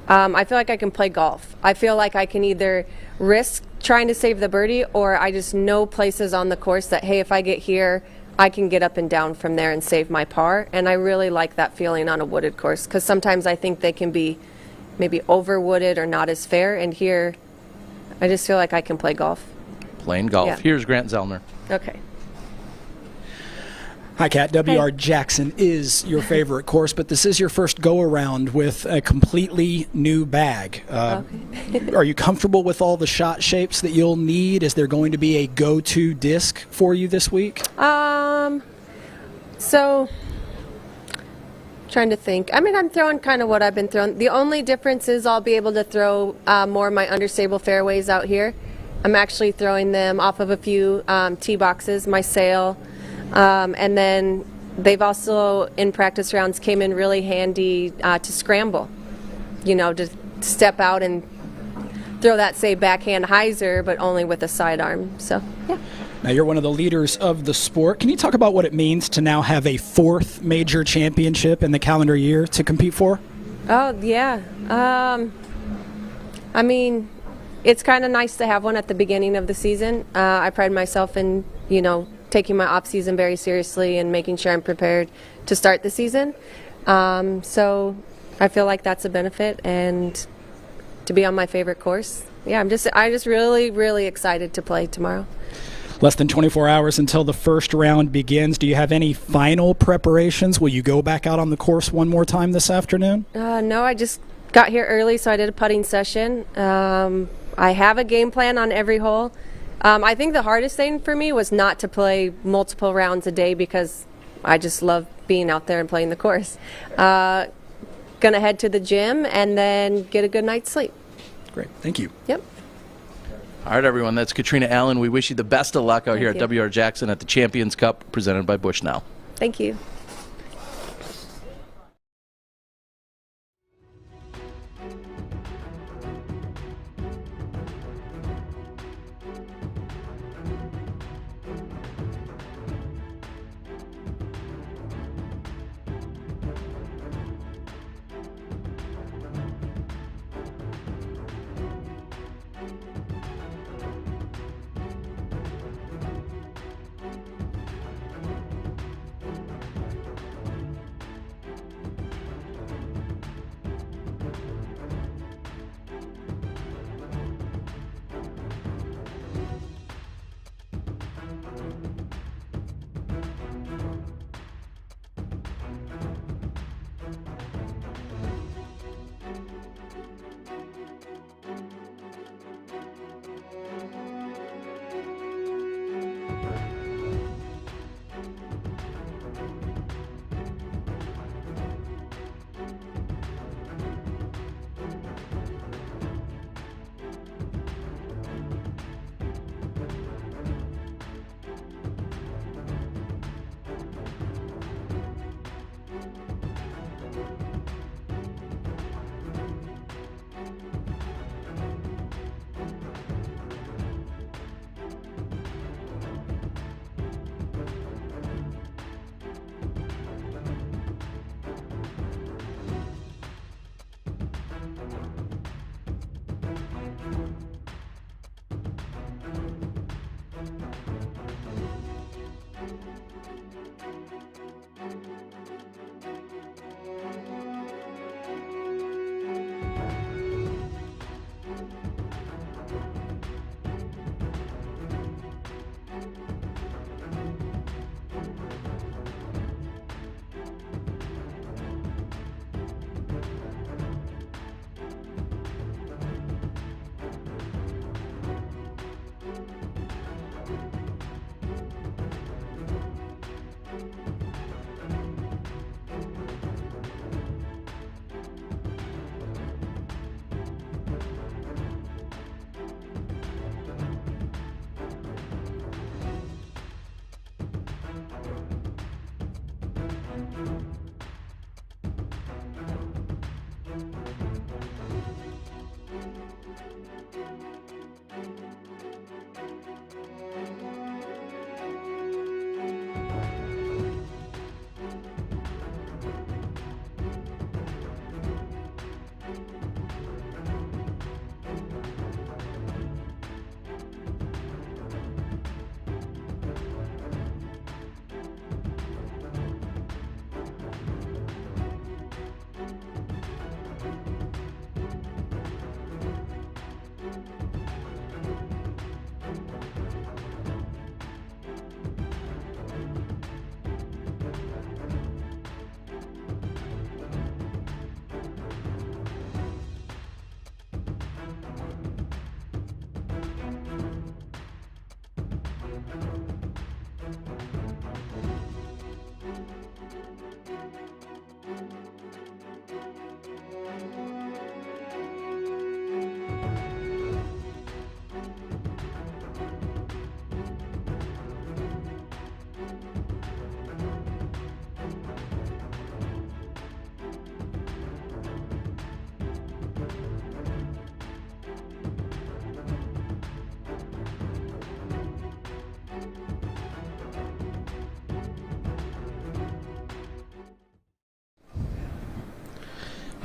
Speaker 9: I feel like I can play golf. I feel like I can either risk trying to save the birdie, or I just know places on the course that, hey, if I get here, I can get up and down from there and save my par. And I really like that feeling on a wooded course, because sometimes I think they can be maybe over wooded or not as fair. And here, I just feel like I can play golf.
Speaker 1: Playing golf.
Speaker 9: Yeah.
Speaker 1: Here's Grant Zellner.
Speaker 9: Okay.
Speaker 3: Hi, Kat. W.R. Jackson is your favorite course, but this is your first go-around with a completely new bag. Are you comfortable with all the shot shapes that you'll need? Is there going to be a go-to disc for you this week?
Speaker 9: So, trying to think. I mean, I'm throwing kind of what I've been throwing. The only difference is I'll be able to throw more of my understable fairways out here. I'm actually throwing them off of a few tee boxes, my sail. And then they've also, in practice rounds, came in really handy to scramble, to step out and throw that, say, backhand hyzer, but only with a sidearm. So, yeah.
Speaker 3: Now, you're one of the leaders of the sport. Can you talk about what it means to now have a 4th major championship in the calendar year to compete for?
Speaker 9: Oh, yeah. I mean, it's kind of nice to have one at the beginning of the season. I pride myself in, taking my off season very seriously and making sure I'm prepared to start the season. So I feel like that's a benefit, and to be on my favorite course. Yeah, I'm just really, really excited to play tomorrow.
Speaker 3: Less than 24 hours until the first round begins. Do you have any final preparations? Will you go back out on the course one more time this afternoon?
Speaker 9: No, I just got here early, so I did a putting session. I have a game plan on every hole. I think the hardest thing for me was not to play multiple rounds a day because I just love being out there and playing the course. Gonna head to the gym and then get a good night's sleep.
Speaker 3: Great. Thank you.
Speaker 9: Yep.
Speaker 1: All right, everyone. That's Catrina Allen. We wish you the best of luck out here at W.R. Jackson at the Champions Cup presented by Bushnell.
Speaker 9: Thank you.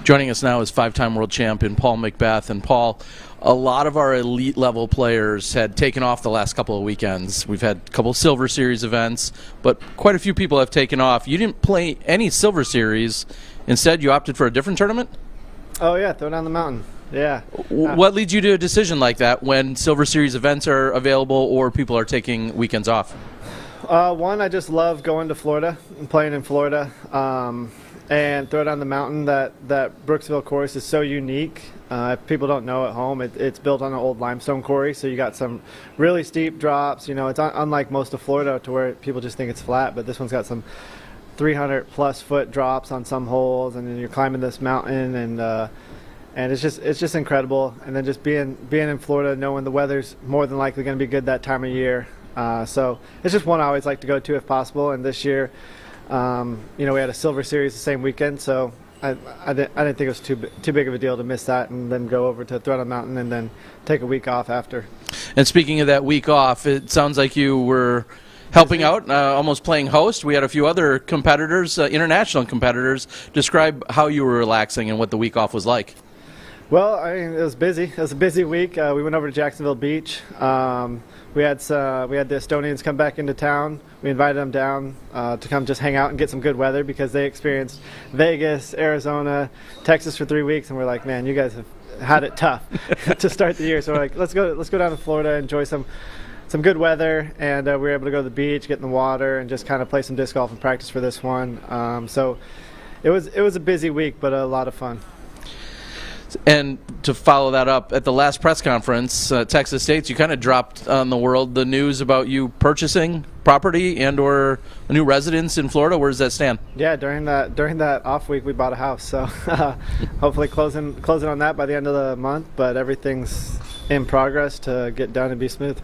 Speaker 1: Joining us now is 5-time world champion Paul McBeth. And Paul, a lot of our elite level players had taken off the last couple of weekends. We've had a couple of Silver Series events, but quite a few people have taken off. You didn't play any Silver Series. Instead, you opted for a different tournament?
Speaker 10: Oh, yeah, throw down the mountain. Yeah.
Speaker 1: What leads you to a decision like that when Silver Series events are available or people are taking weekends off?
Speaker 10: One, I just love going to Florida and playing in Florida. And throw down the mountain, that Brooksville course is so unique. If people don't know at home, it's built on an old limestone quarry, so you got some really steep drops. You know, it's unlike most of Florida to where people just think it's flat, but this one's got some 300+ foot drops on some holes, and then you're climbing this mountain, and it's just incredible. And then just being in Florida, knowing the weather's more than likely going to be good that time of year. So it's just one I always like to go to if possible. And this year, we had a Silver Series the same weekend, so I didn't think it was too big of a deal to miss that and then go over to Throne Mountain and then take a week off after.
Speaker 1: And speaking of that week off, it sounds like you were helping out, almost playing host. We had a few other competitors, international competitors. Describe how you were relaxing and what the week off was like.
Speaker 10: Well, I mean, it was busy. It was a busy week. We went over to Jacksonville Beach. We had the Estonians come back into town. We invited them down to come just hang out and get some good weather because they experienced Vegas, Arizona, Texas for 3 weeks, and we're like, man, you guys have had it tough to start the year. So we're like, let's go down to Florida, enjoy some good weather, and we were able to go to the beach, get in the water, and just kind of play some disc golf and practice for this one. So it was a busy week, but a lot of fun.
Speaker 1: And to follow that up, at the last press conference, Texas State's, you kind of dropped on the world the news about you purchasing property and or a new residence in Florida. Where does that stand?
Speaker 10: Yeah, during that off week, we bought a house. So hopefully closing on that by the end of the month. But everything's in progress to get done and be smooth.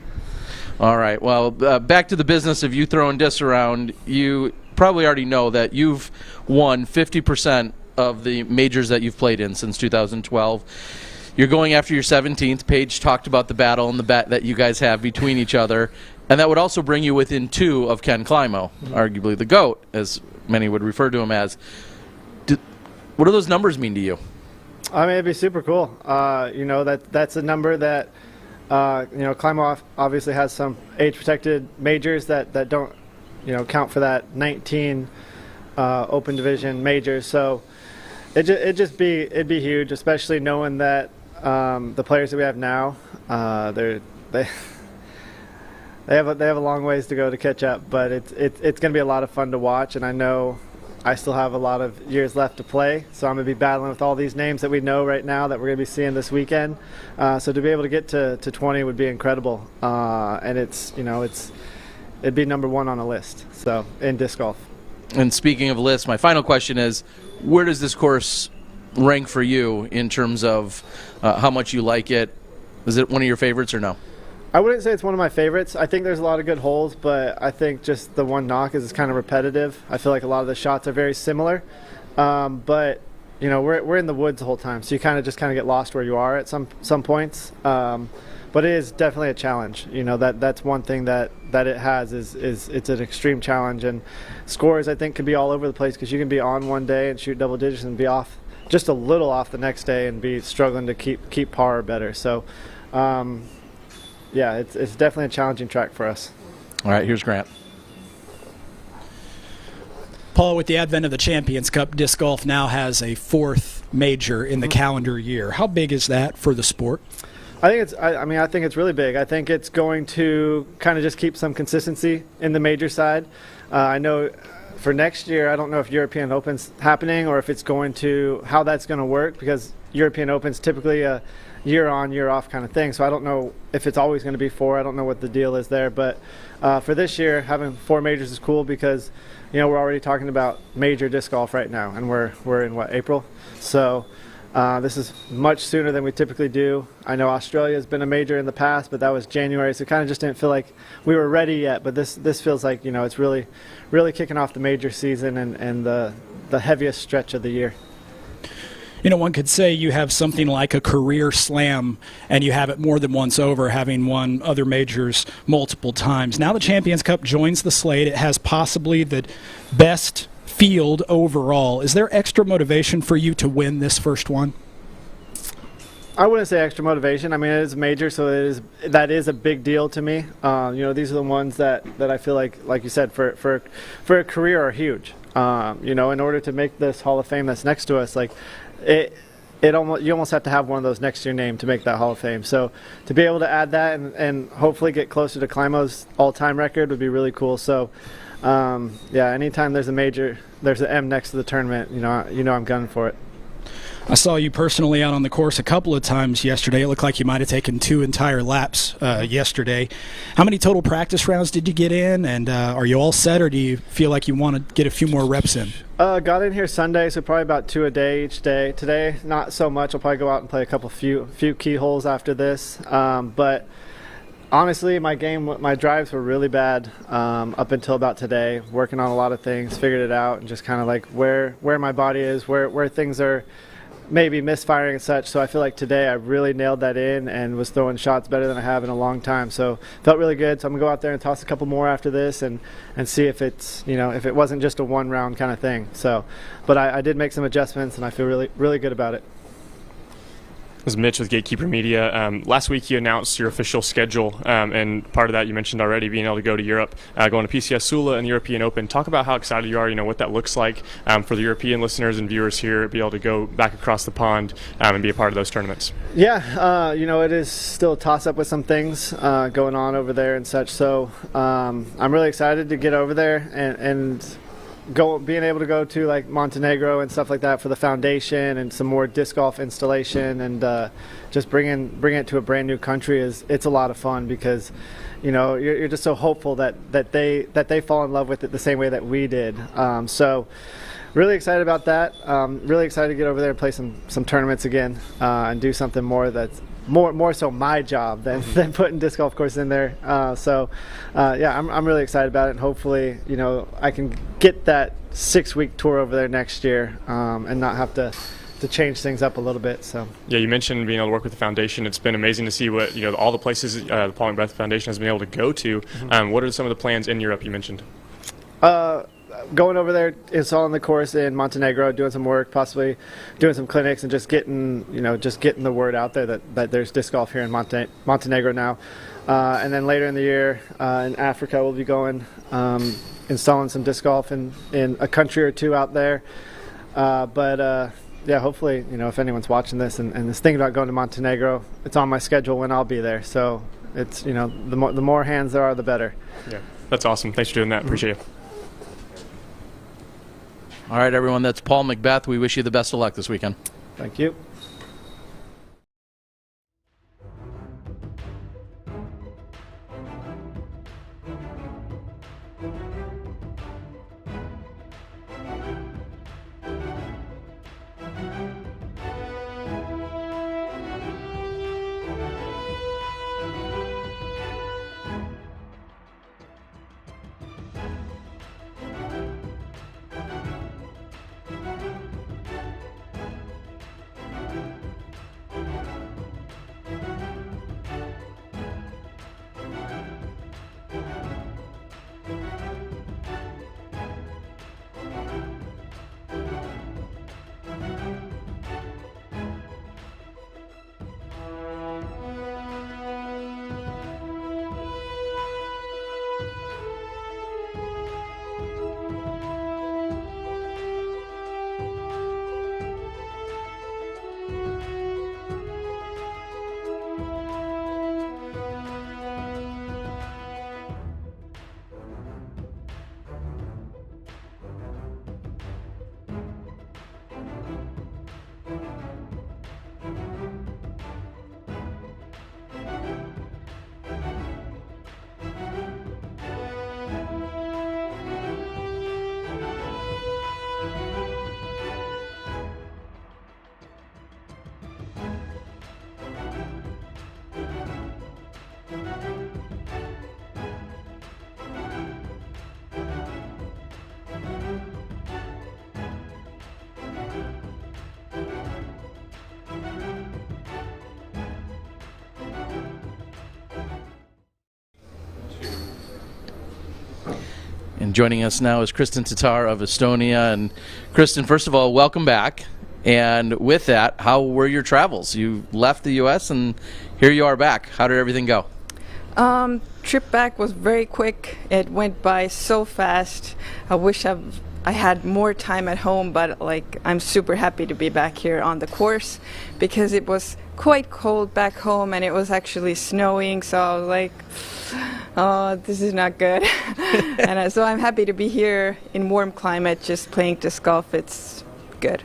Speaker 1: All right. Well, back to the business of you throwing discs around. You probably already know that you've won 50% of the majors that you've played in since 2012. You're going after your 17th. Paige talked about the battle and the bet that you guys have between each other, and that would also bring you within 2 of Ken Climo, arguably the GOAT, as many would refer to him as. What do those numbers mean to you?
Speaker 10: I mean, it'd be super cool. That's a number that Climo obviously has some age-protected majors that don't count for that 19 open division majors. So it'd be huge, especially knowing that the players that we have now, they have a long ways to go to catch up. But it's going to be a lot of fun to watch, and I know I still have a lot of years left to play. So I'm going to be battling with all these names that we know right now that we're going to be seeing this weekend. So to be able to get to 20 would be incredible, and it'd be number 1 on the list. So in disc golf.
Speaker 1: And speaking of lists, my final question is, where does this course rank for you in terms of how much you like it? Is it one of your favorites or no?
Speaker 10: I wouldn't say it's one of my favorites. I think there's a lot of good holes, but I think just the one knock is it's kind of repetitive. I feel like a lot of the shots are very similar. But we're in the woods the whole time, so you kind of get lost where you are at some points. But it is definitely a challenge. That's one thing that it has is it's an extreme challenge, and scores I think can be all over the place because you can be on one day and shoot double digits and be off just a little off the next day and be struggling to keep par or better. So it's definitely a challenging track for us.
Speaker 1: All right, here's Grant.
Speaker 3: Paul, with the advent of the Champions Cup, disc golf now has a 4th major in the calendar year. How big is that for the sport?
Speaker 10: I think it's really big. I think it's going to kind of just keep some consistency in the major side. I know for next year, I don't know if European Open's happening or if it's how that's going to work, because European Open's typically a year on, year off kind of thing. So I don't know if it's always going to be 4. I don't know what the deal is there. But for this year, having 4 majors is cool because, we're already talking about major disc golf right now, and we're in April? So this is much sooner than we typically do. I know Australia has been a major in the past, but that was January, so it kind of just didn't feel like we were ready yet. But this feels like it's really, really kicking off the major season and the heaviest stretch of the year.
Speaker 3: One could say you have something like a career slam, and you have it more than once over, having won other majors multiple times. Now the Champions Cup joins the slate. It has possibly the best field overall. Is there extra motivation for you to win this first one?
Speaker 10: I wouldn't say extra motivation. I mean, it is a major, so that is a big deal to me. These are the ones that I feel like you said, for a career are huge. In order to make this Hall of Fame that's next to us, you almost have to have one of those next to your name to make that Hall of Fame. So to be able to add that and hopefully get closer to Climo's all-time record would be really cool. So anytime there's a major, there's an M next to the tournament, I'm gunning for it.
Speaker 3: I saw you personally out on the course a couple of times yesterday. It looked like you might have taken 2 entire laps yesterday. How many total practice rounds did you get in, and are you all set, or do you feel like you want to get a few more reps in?
Speaker 10: Got in here Sunday, so probably about 2 a day each day. Today, not so much. I'll probably go out and play a few key holes after this. But honestly, my drives were really bad up until about today. Working on a lot of things, figured it out, and just kind of like where my body is, where things are maybe misfiring and such. So I feel like today I really nailed that in and was throwing shots better than I have in a long time. So felt really good. So I'm gonna go out there and toss a couple more after this and see if it's, if it wasn't just a 1 round kind of thing. So, but I did make some adjustments and I feel really, really good about it.
Speaker 6: This is Mitch with Gatekeeper Media. Last week you announced your official schedule, and part of that you mentioned already, being able to go to Europe, going to PCS Sula and the European Open. Talk about how excited you are, what that looks like for the European listeners and viewers here, be able to go back across the pond and be a part of those tournaments.
Speaker 10: Yeah, it is still a toss-up with some things going on over there and such. So I'm really excited to get over there and being able to go to like Montenegro and stuff like that for the foundation and some more disc golf installation and just bring it to a brand new country it's a lot of fun because you're just so hopeful that they fall in love with it the same way that we did. So really excited about that. Really excited to get over there and play some tournaments again and do something more that's more so my job than putting disc golf course in there. I'm really excited about it, and hopefully I can get that 6-week tour over there next year and not have to change things up a little bit. So
Speaker 6: yeah, you mentioned being able to work with the foundation. It's been amazing to see what all the places the Paul McBeth Foundation has been able to go to. What are some of the plans in Europe you mentioned?
Speaker 10: Going over there, installing the course in Montenegro, doing some work, possibly doing some clinics, and just getting the word out there that there's disc golf here in Montenegro now. And then later in the year in Africa, we'll be going installing some disc golf in a country or two out there. Hopefully, if anyone's watching this and is thinking about going to Montenegro, it's on my schedule when I'll be there. So it's the more hands there are, the better.
Speaker 6: Yeah, that's awesome. Thanks for doing that. Appreciate it.
Speaker 1: All right, everyone, that's Paul McBeth. We wish you the best of luck this weekend.
Speaker 10: Thank you.
Speaker 1: And joining us now is Kristin Tattar of Estonia. And Kristin, first of all, welcome back. And with that, how were your travels? You left the U.S. and here you are back. How did everything go?
Speaker 11: Trip back was very quick. It went by so fast. I wish I had more time at home, but I'm super happy to be back here on the course because it was quite cold back home and it was actually snowing. So I was like, oh, this is not good. And so I'm happy to be here in warm climate, just playing disc golf. It's good.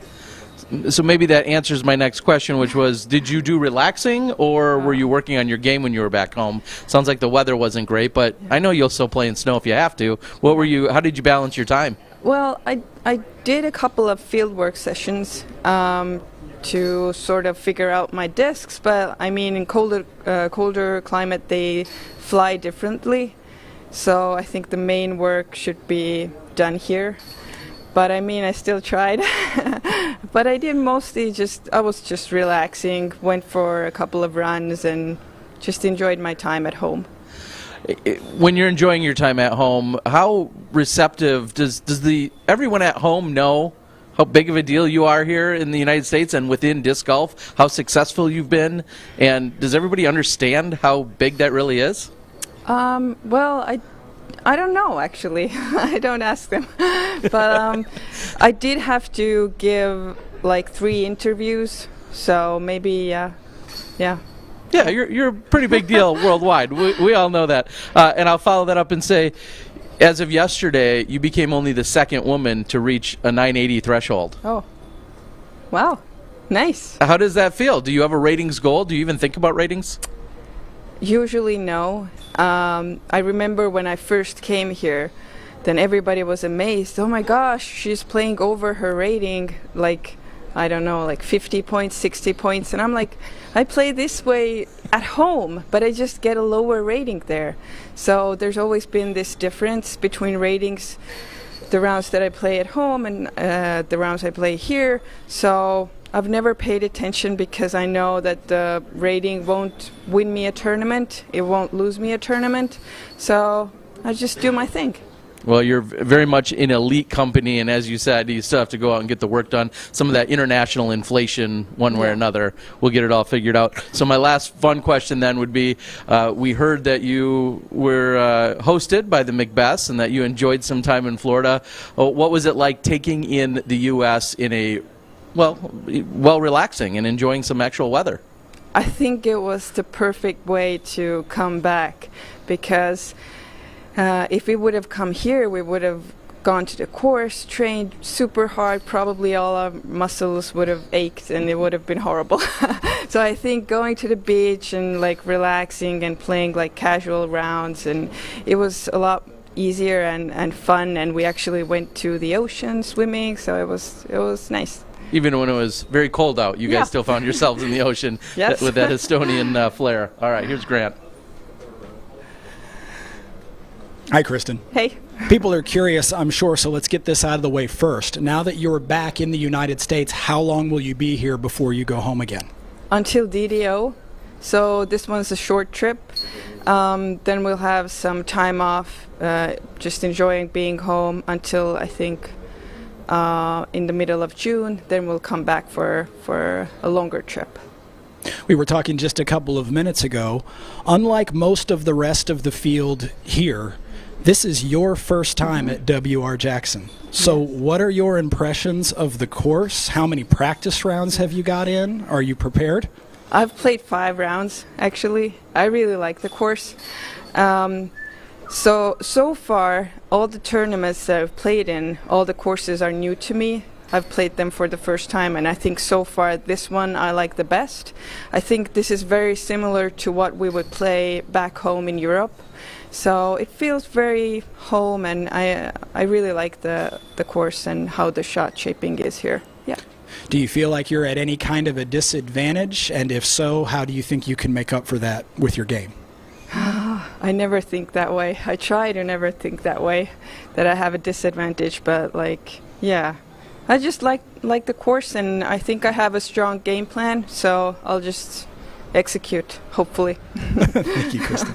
Speaker 1: So maybe that answers my next question, which was, did you do relaxing or were you working on your game when you were back home? Sounds like the weather wasn't great, but I know you'll still play in snow if you have to. How did you balance your time?
Speaker 11: Well, I did a couple of fieldwork sessions to sort of figure out my discs, but I mean in colder climate they fly differently. So I think the main work should be done here. But I mean, I still tried. But I did mostly I was just relaxing, went for a couple of runs and just enjoyed my time at home.
Speaker 1: When you're enjoying your time at home, how receptive does everyone at home know how big of a deal you are here in the United States and within disc golf, how successful you've been? And does everybody understand how big that really is?
Speaker 11: Well, I don't know, actually. I don't ask them. But I did have to give 3 interviews, so maybe, yeah.
Speaker 1: Yeah, you're a pretty big deal worldwide. We all know that. And I'll follow that up and say, as of yesterday, you became only the second woman to reach a 980 threshold.
Speaker 11: Oh, wow. Nice.
Speaker 1: How does that feel? Do you have a ratings goal? Do you even think about ratings?
Speaker 11: Usually no. I remember when I first came here, then everybody was amazed. Oh my gosh, she's playing over her rating, I don't know, 50 points, 60 points. And I'm like, I play this way at home, but I just get a lower rating there. So there's always been this difference between ratings, the rounds that I play at home and the rounds I play here. So I've never paid attention because I know that the rating won't win me a tournament. It won't lose me a tournament. So I just do my thing.
Speaker 1: Well, you're very much in elite company, and as you said, you still have to go out and get the work done. Some of that international inflation, one way or another, we'll get it all figured out. So my last fun question then would be, we heard that you were hosted by the McBeths and that you enjoyed some time in Florida. What was it like taking in the U.S. in a well relaxing and enjoying some actual weather?
Speaker 11: I think it was the perfect way to come back because if we would have come here, we would have gone to the course, trained super hard, probably all our muscles would have ached and it would have been horrible. So I think going to the beach and relaxing and playing casual rounds, and it was a lot easier and fun, and we actually went to the ocean swimming, so it was nice.
Speaker 1: Even when it was very cold out, you guys still found yourselves in the ocean with that Estonian flair. All right, here's Grant.
Speaker 3: Hi, Kristin.
Speaker 11: Hey.
Speaker 3: People are curious, I'm sure, so let's get this out of the way first. Now that you're back in the United States, how long will you be here before you go home again?
Speaker 11: Until DDO. So this one's a short trip. Then we'll have some time off, just enjoying being home until I think in the middle of June. Then we'll come back for a longer trip.
Speaker 3: We were talking just a couple of minutes ago. Unlike most of the rest of the field here, this is your first time at W.R. Jackson. So what are your impressions of the course? How many practice rounds have you got in? Are you prepared?
Speaker 11: I've played 5 rounds, actually. I really like the course. So far, all the tournaments that I've played in, all the courses are new to me. I've played them for the first time, and I think so far this one I like the best. I think this is very similar to what we would play back home in Europe. So it feels very home, and I really like the course and how the shot shaping is here. Yeah.
Speaker 3: Do you feel like you're at any kind of a disadvantage? And if so, how do you think you can make up for that with your game?
Speaker 11: I never think that way. I try to never think that way, that I have a disadvantage, but yeah. I just like the course, and I think I have a strong game plan, so I'll just execute, hopefully.
Speaker 3: Thank you, Kristin.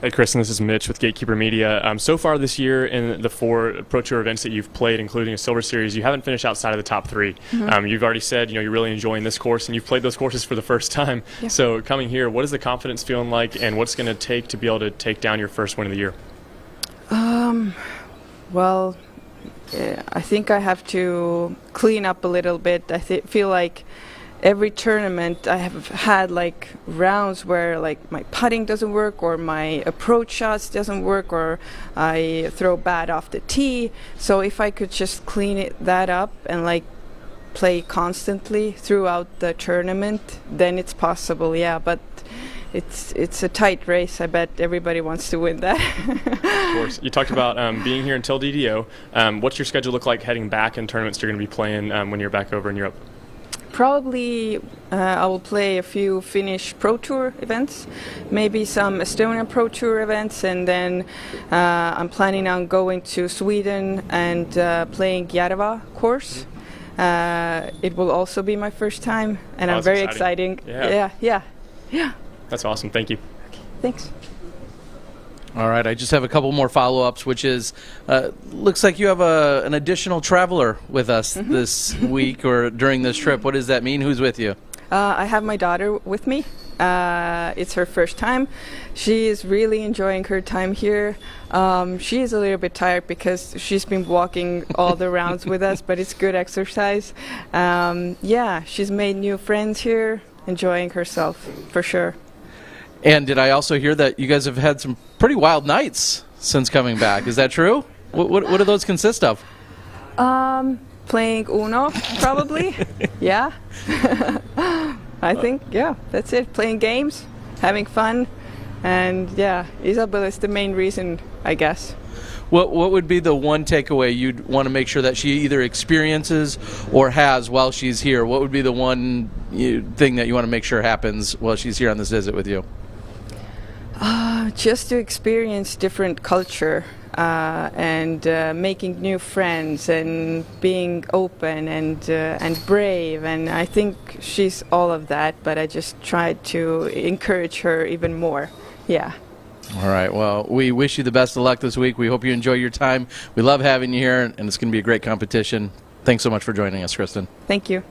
Speaker 6: Hey, Kristin, this is Mitch with Gatekeeper Media. So far this year, in the 4 Pro Tour events that you've played, including a Silver Series, you haven't finished outside of the top 3. You've already said you're really enjoying this course, and you've played those courses for the first time.
Speaker 11: Yeah.
Speaker 6: So coming here, what is the confidence feeling like, and what's going to take to be able to take down your first win of the year?
Speaker 11: Well, I think I have to clean up a little bit. I feel like every tournament I have had like rounds where like my putting doesn't work, or my approach shots doesn't work, or I throw bad off the tee. So if I could just clean that up and like play constantly throughout the tournament, then it's possible. Yeah, but it's a tight race. I bet everybody wants to win that.
Speaker 6: Of course. You talked about being here until DDO. What's your schedule look like heading back in tournaments you're going to be playing when you're back over in Europe?
Speaker 11: Probably I will play a few Finnish Pro Tour events, maybe some Estonian Pro Tour events, and then I'm planning on going to Sweden and playing Järva course. It will also be my first time, and I'm very exciting. Yeah.
Speaker 6: That's awesome. Thank you.
Speaker 11: Thanks.
Speaker 1: All right, I just have a couple more follow-ups, which is, looks like you have an additional traveler with us this week or during this trip. What does that mean? Who's with you?
Speaker 11: I have my daughter with me. It's her first time. She is really enjoying her time here. She is a little bit tired because she's been walking all the rounds with us, but it's good exercise. Yeah, she's made new friends here, enjoying herself for sure.
Speaker 1: And did I also hear that you guys have had some pretty wild nights since coming back? Is that true? What do those consist of?
Speaker 11: Playing Uno, probably. Yeah. I think, yeah, that's it. Playing games, having fun, and yeah, Isabel is the main reason, I guess.
Speaker 1: What would be the one takeaway you'd want to make sure that she either experiences or has while she's here? What would be the one thing that you want to make sure happens while she's here on this visit with you?
Speaker 11: Just to experience different culture and making new friends and being open and brave. And I think she's all of that, but I just tried to encourage her even more. Yeah.
Speaker 1: All right. Well, we wish you the best of luck this week. We hope you enjoy your time. We love having you here, and it's going to be a great competition. Thanks so much for joining us, Kristin.
Speaker 11: Thank you.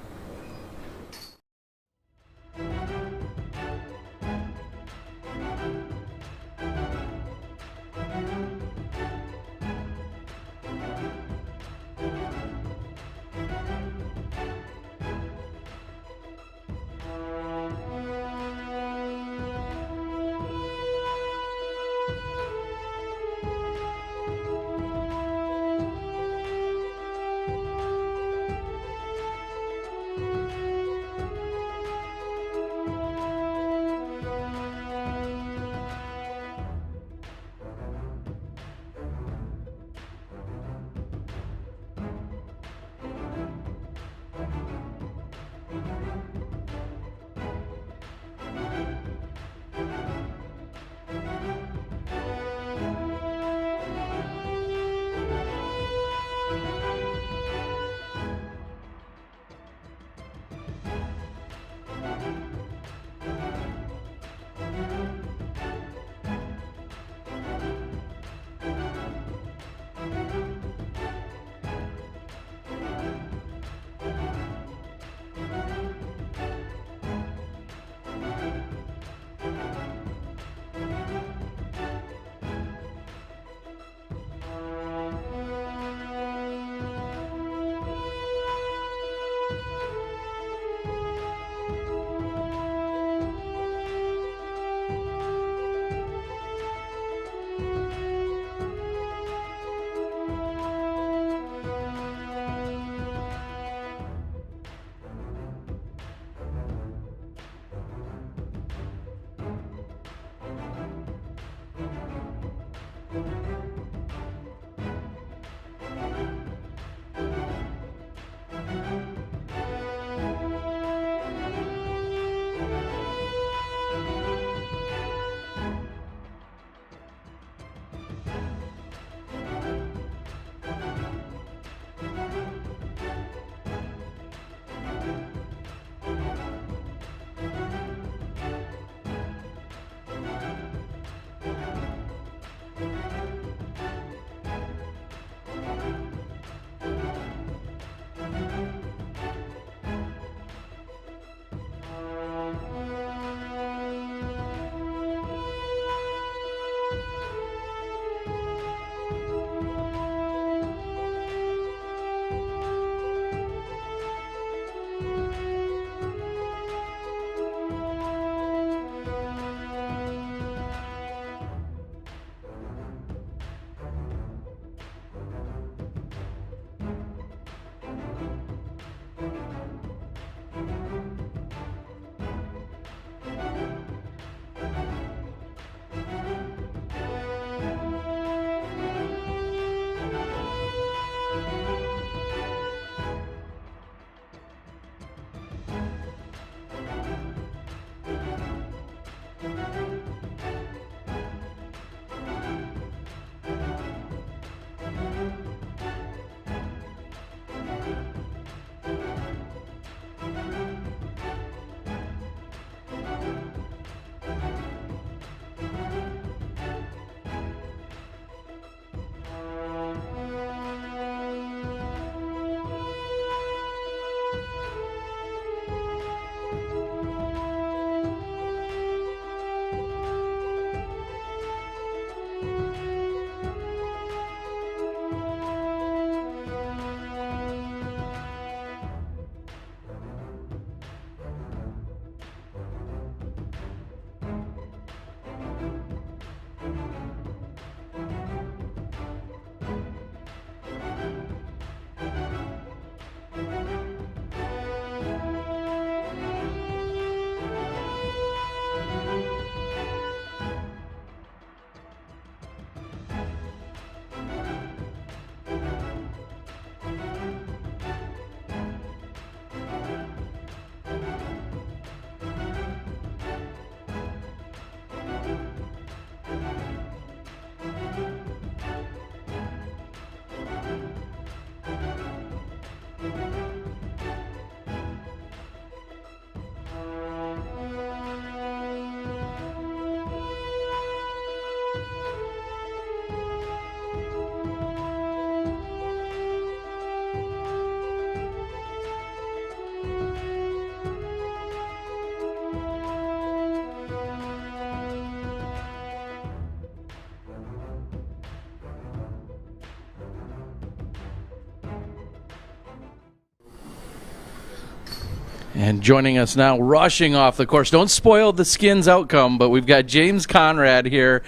Speaker 1: And joining us now, rushing off the course. Don't spoil the Skins outcome, but we've got James Conrad here.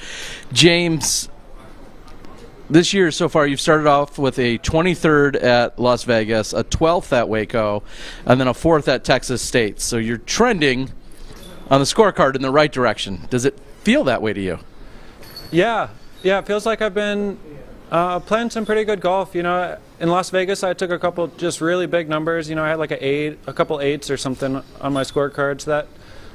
Speaker 1: James, this year so far, you've started off with a 23rd at Las Vegas, a 12th at Waco, and then a 4th at Texas State. So you're trending on the scorecard in the right direction. Does it feel that way to you?
Speaker 12: Yeah, it feels like I've been playing some pretty good golf. You know, in Las Vegas, I took a couple just really big numbers. You know, I had like a couple 8s or something on my scorecards that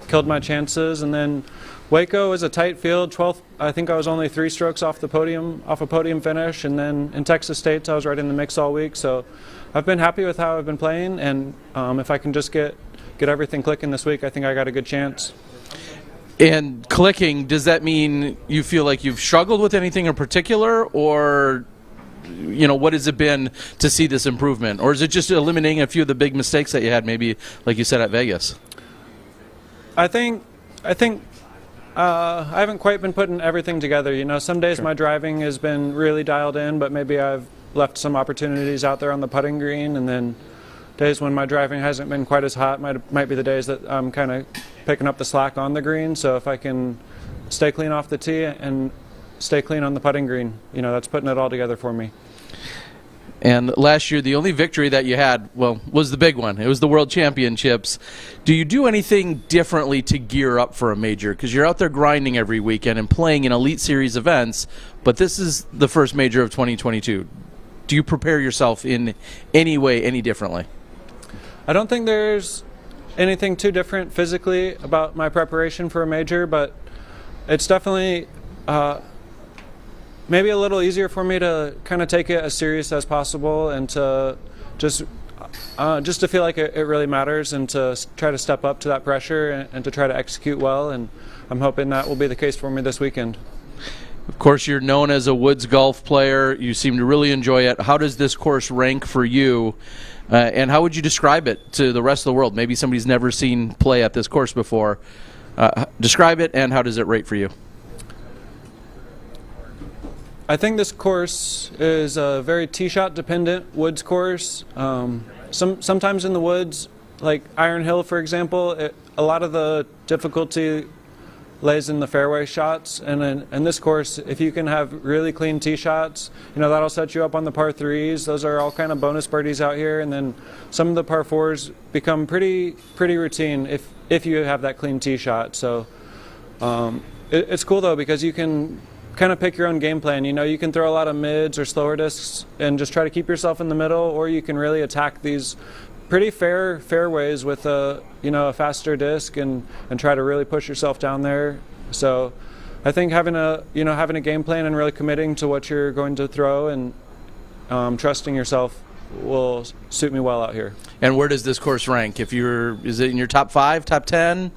Speaker 12: killed my chances. And then Waco was a tight field. 12th, I think I was only 3 strokes off a podium finish. And then in Texas State, I was right in the mix all week. So I've been happy with how I've been playing. And if I can just get everything clicking this week, I think I got a good chance.
Speaker 1: And clicking, does that mean you feel like you've struggled with anything in particular, or, you know, what has it been to see this improvement? Or is it just eliminating a few of the big mistakes that you had, maybe, like you said, at Vegas?
Speaker 12: I think I haven't quite been putting everything together. You know, some days my driving has been really dialed in, but maybe I've left some opportunities out there on the putting green, and then days when my driving hasn't been quite as hot might be the days that I'm kind of picking up the slack on the green. So if I can stay clean off the tee and stay clean on the putting green, you know, that's putting it all together for me.
Speaker 1: And last year, the only victory that you had, well, was the big one. It was the World Championships. Do you do anything differently to gear up for a major? Because you're out there grinding every weekend and playing in Elite Series events, but this is the first major of 2022. Do you prepare yourself in any way, any differently?
Speaker 12: I don't think there's anything too different physically about my preparation for a major, but it's definitely maybe a little easier for me to kind of take it as serious as possible, and to just to feel like it really matters, and to try to step up to that pressure and to try to execute well. And I'm hoping that will be the case for me this weekend.
Speaker 1: Of course, you're known as a woods golf player. You seem to really enjoy it. How does this course rank for you? And how would you describe it to the rest of the world? Maybe somebody's never seen play at this course before. Describe it, and how does it rate for you?
Speaker 12: I think this course is a very tee shot dependent woods course. Sometimes in the woods, like Iron Hill, for example, a lot of the difficulty lays in the fairway shots, and in this course, if you can have really clean tee shots, you know, that'll set you up on the par 3s. Those are all kind of bonus birdies out here, and then some of the par 4s become pretty routine if you have that clean tee shot. So it's cool though, because you can kind of pick your own game plan. You know, you can throw a lot of mids or slower discs and just try to keep yourself in the middle, or you can really attack these pretty fairways with a faster disc and try to really push yourself down there. So I think having a game plan and really committing to what you're going to throw and trusting yourself will suit me well out here.
Speaker 1: And where does this course rank? Is it in your top 5, top 10?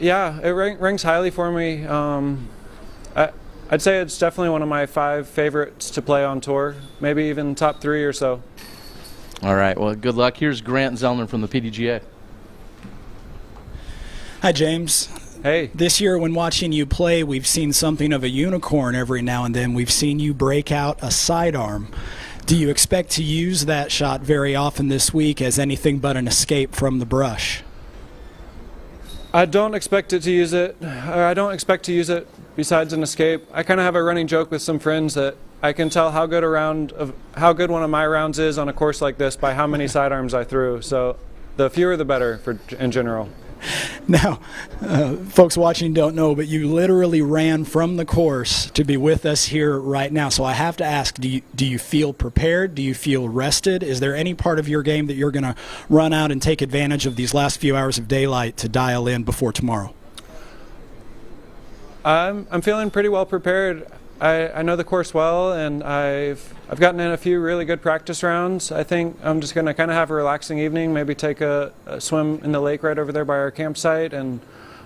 Speaker 12: Yeah, it ranks highly for me. I'd say it's definitely one of my 5 favorites to play on tour, maybe even top 3 or so.
Speaker 1: All right, well, good luck. Here's Grant Zellner from the PDGA.
Speaker 3: Hi, James.
Speaker 12: Hey.
Speaker 3: This year, when watching you play, we've seen something of a unicorn every now and then. We've seen you break out a sidearm. Do you expect to use that shot very often this week as anything but an escape from the brush?
Speaker 12: I don't expect to use it besides an escape. I kind of have a running joke with some friends that I can tell how good one of my rounds is on a course like this by how many sidearms I threw. So the fewer the better in general.
Speaker 3: Now, folks watching don't know, but you literally ran from the course to be with us here right now. So I have to ask, do you feel prepared? Do you feel rested? Is there any part of your game that you're going to run out and take advantage of these last few hours of daylight to dial in before tomorrow?
Speaker 12: I'm feeling pretty well prepared. I know the course well, and I've gotten in a few really good practice rounds. I think I'm just going to kind of have a relaxing evening, maybe take a swim in the lake right over there by our campsite, and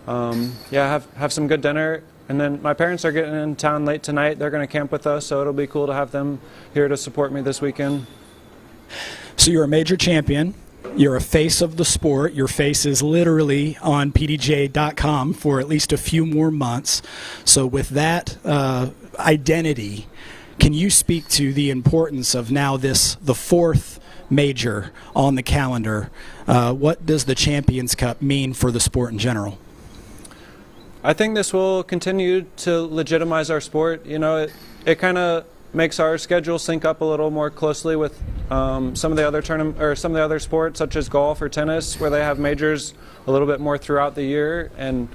Speaker 12: have some good dinner. And then my parents are getting in town late tonight. They're going to camp with us, so it'll be cool to have them here to support me this weekend.
Speaker 3: So you're a major champion. You're a face of the sport. Your face is literally on PDGA.com for at least a few more months. So with that identity, can you speak to the importance of now the 4th major on the calendar. What does the Champions Cup mean for the sport in general?
Speaker 12: I think this will continue to legitimize our sport. You know, it kind of makes our schedule sync up a little more closely with some of the other some of the other sports, such as golf or tennis, where they have majors a little bit more throughout the year. And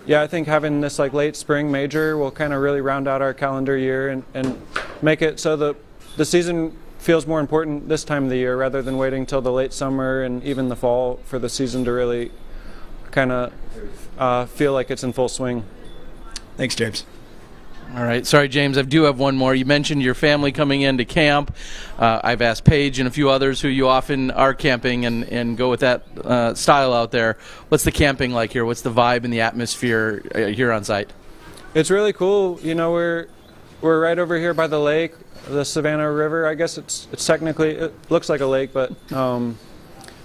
Speaker 12: yeah, I think having this like late spring major will kind of really round out our calendar year and make it so the season feels more important this time of the year rather than waiting till the late summer and even the fall for the season to really kind of feel like it's in full swing.
Speaker 3: Thanks, James.
Speaker 1: All right. Sorry, James. I do have one more. You mentioned your family coming into camp. I've asked Paige and a few others who you often are camping and go with that style out there. What's the camping like here? What's the vibe and the atmosphere here on site?
Speaker 12: It's really cool. You know, we're right over here by the lake, the Savannah River. I guess it's technically, it looks like a lake, but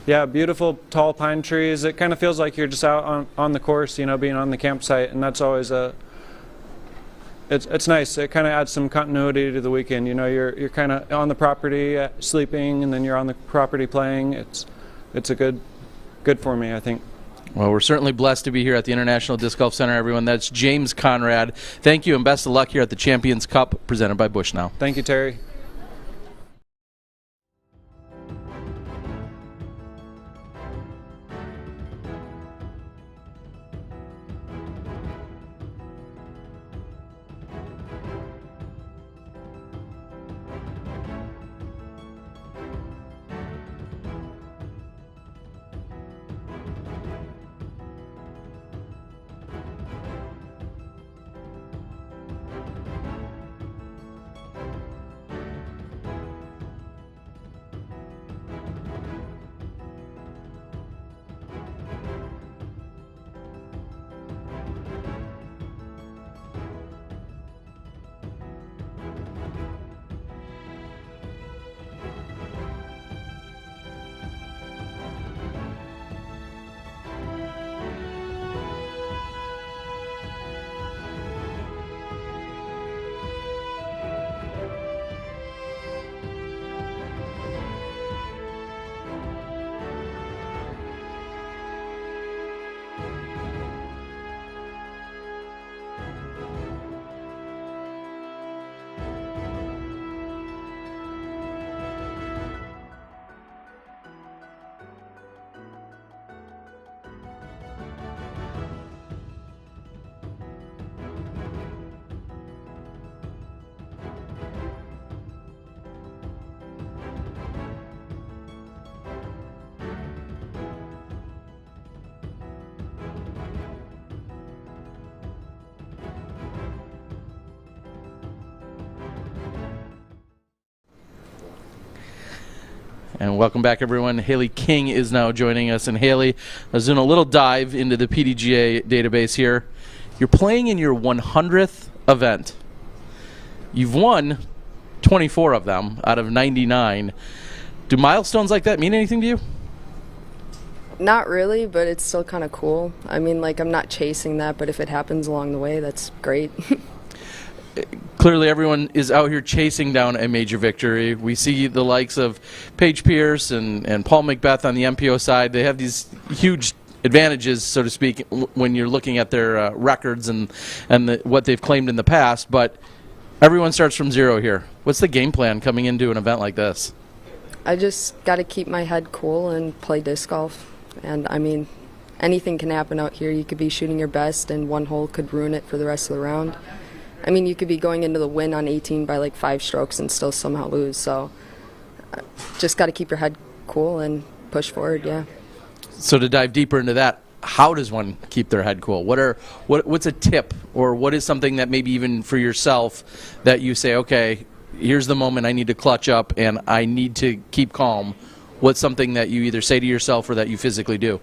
Speaker 12: yeah, beautiful tall pine trees. It kind of feels like you're just out on the course, you know, being on the campsite, and that's always it's nice. It kind of adds some continuity to the weekend. You know, you're kind of on the property sleeping, and then you're on the property playing. It's a good for me, I think.
Speaker 1: Well, we're certainly blessed to be here at the International Disc Golf Center, everyone. That's James Conrad. Thank you, and best of luck here at the Champions Cup presented by Bushnell.
Speaker 12: Thank you, Terry.
Speaker 1: And welcome back, everyone. Hailey King is now joining us. And Hailey, I was doing a little dive into the PDGA database here. You're playing in your 100th event. You've won 24 of them out of 99. Do milestones like that mean anything to you?
Speaker 13: Not really, but it's still kind of cool. I mean, like, I'm not chasing that, but if it happens along the way, that's great.
Speaker 1: Clearly everyone is out here chasing down a major victory. We see the likes of Paige Pierce and Paul McBeth on the MPO side. They have these huge advantages, so to speak, when you're looking at their records and what they've claimed in the past. But everyone starts from zero here. What's the game plan coming into an event like this?
Speaker 13: I just got to keep my head cool and play disc golf. And, I mean, anything can happen out here. You could be shooting your best, and one hole could ruin it for the rest of the round. I mean, you could be going into the win on 18 by like 5 strokes and still somehow lose. So just got to keep your head cool and push forward, yeah.
Speaker 1: So to dive deeper into that, how does one keep their head cool? What's a tip, or what is something that maybe even for yourself that you say, okay, here's the moment I need to clutch up and I need to keep calm? What's something that you either say to yourself or that you physically do?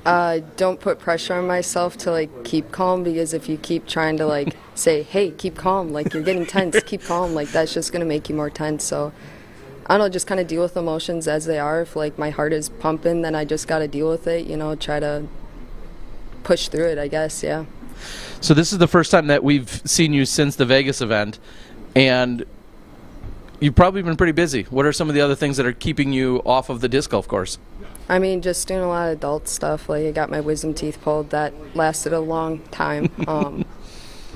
Speaker 13: Don't put pressure on myself to like keep calm, because if you keep trying to like say, hey, keep calm, like you're getting tense, keep calm, like that's just going to make you more tense. So I don't know, just kind of deal with emotions as they are. If like my heart is pumping, then I just got to deal with it, you know, try to push through it, I guess, yeah. So
Speaker 1: this is the first time that we've seen you since the Vegas event, and you've probably been pretty busy. What are some of the other things that are keeping you off of the disc golf course?
Speaker 13: I mean, just doing a lot of adult stuff. Like I got my wisdom teeth pulled. That lasted a long time.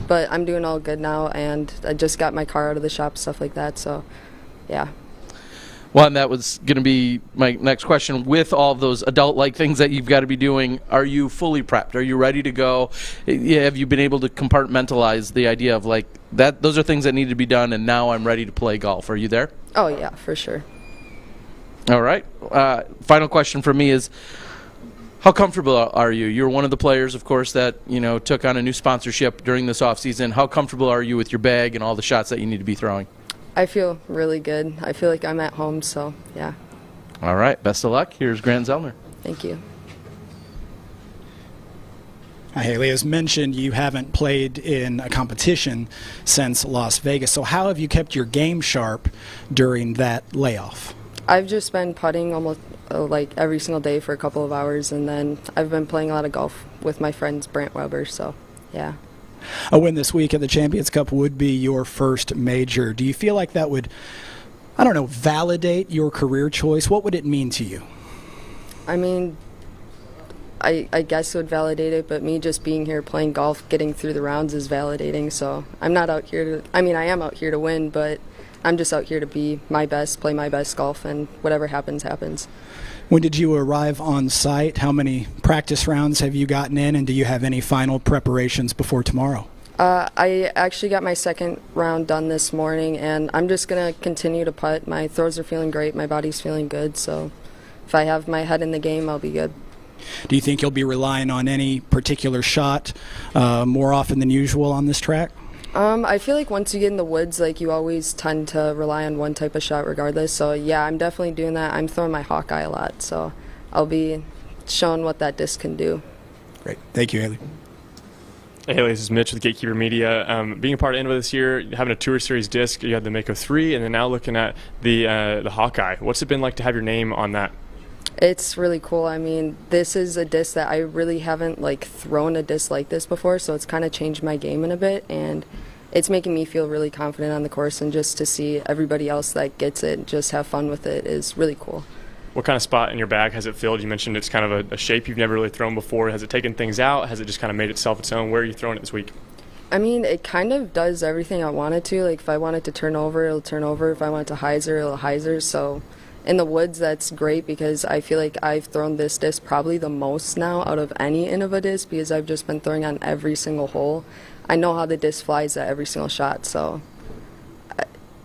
Speaker 13: But I'm doing all good now, and I just got my car out of the shop, stuff like that. So, yeah.
Speaker 1: Well, and that was going to be my next question. With all of those adult-like things that you've got to be doing, are you fully prepped? Are you ready to go? Have you been able to compartmentalize the idea of like that? Those are things that need to be done, and now I'm ready to play golf. Are you there?
Speaker 13: Oh yeah, for sure.
Speaker 1: All right. Final question for me is, how comfortable are you? You're one of the players, of course, that took on a new sponsorship during this offseason. How comfortable are you with your bag and all the shots that you need to be throwing?
Speaker 13: I feel really good. I feel like I'm at home, so yeah.
Speaker 1: All right. Best of luck. Here's Grant Zellner.
Speaker 13: Thank you.
Speaker 3: Hailey, as mentioned, you haven't played in a competition since Las Vegas. So how have you kept your game sharp during that layoff?
Speaker 13: I've just been putting almost like every single day for a couple of hours, and then I've been playing a lot of golf with my friends Brant Weber, so yeah.
Speaker 3: A win this week at the Champions Cup would be your first major. Do you feel like that would, validate your career choice? What would it mean to you?
Speaker 13: I mean, I guess it would validate it, but me just being here playing golf, getting through the rounds is validating, so I'm not out here to, I am out here to win, but I'm just out here to be my best, play my best golf, and whatever happens, happens.
Speaker 3: When did you arrive on site? How many practice rounds have you gotten in, and do you have any final preparations before tomorrow?
Speaker 13: I actually got my second round done this morning, and I'm just going to continue to putt. My throws are feeling great. My body's feeling good, so if I have my head in the game, I'll be good.
Speaker 3: Do you think you'll be relying on any particular shot more often than usual on this track?
Speaker 13: I feel like once you get in the woods, like you always tend to rely on one type of shot regardless. So yeah, I'm definitely doing that. I'm throwing my Hawkeye a lot, so I'll be showing what that disc can do.
Speaker 3: Great. Thank you, Hailey.
Speaker 6: Hey, Hailey, this is Mitch with Gatekeeper Media. Being a part of Innova this year, having a Tour Series disc, you had the Mako 3, and then now looking at the Hawkeye. What's it been like to have your name on that?
Speaker 13: It's really cool. I mean, this is a disc that I really haven't thrown a disc like this before, so it's kind of changed my game in a bit, and it's making me feel really confident on the course, and just to see everybody else that gets it just have fun with it is really cool.
Speaker 6: What kind of spot in your bag has it filled? You mentioned it's kind of a shape you've never really thrown before. Has it taken things out? Has it just kind of made itself its own? Where are you throwing it this week?
Speaker 13: I mean, it kind of does everything I want it to. Like, if I want it to turn over, it'll turn over. If I want it to hyzer, it'll hyzer. So in the woods, that's great because I feel like I've thrown this disc probably the most now out of any Innova disc because I've just been throwing on every single hole. I know how the disc flies at every single shot, so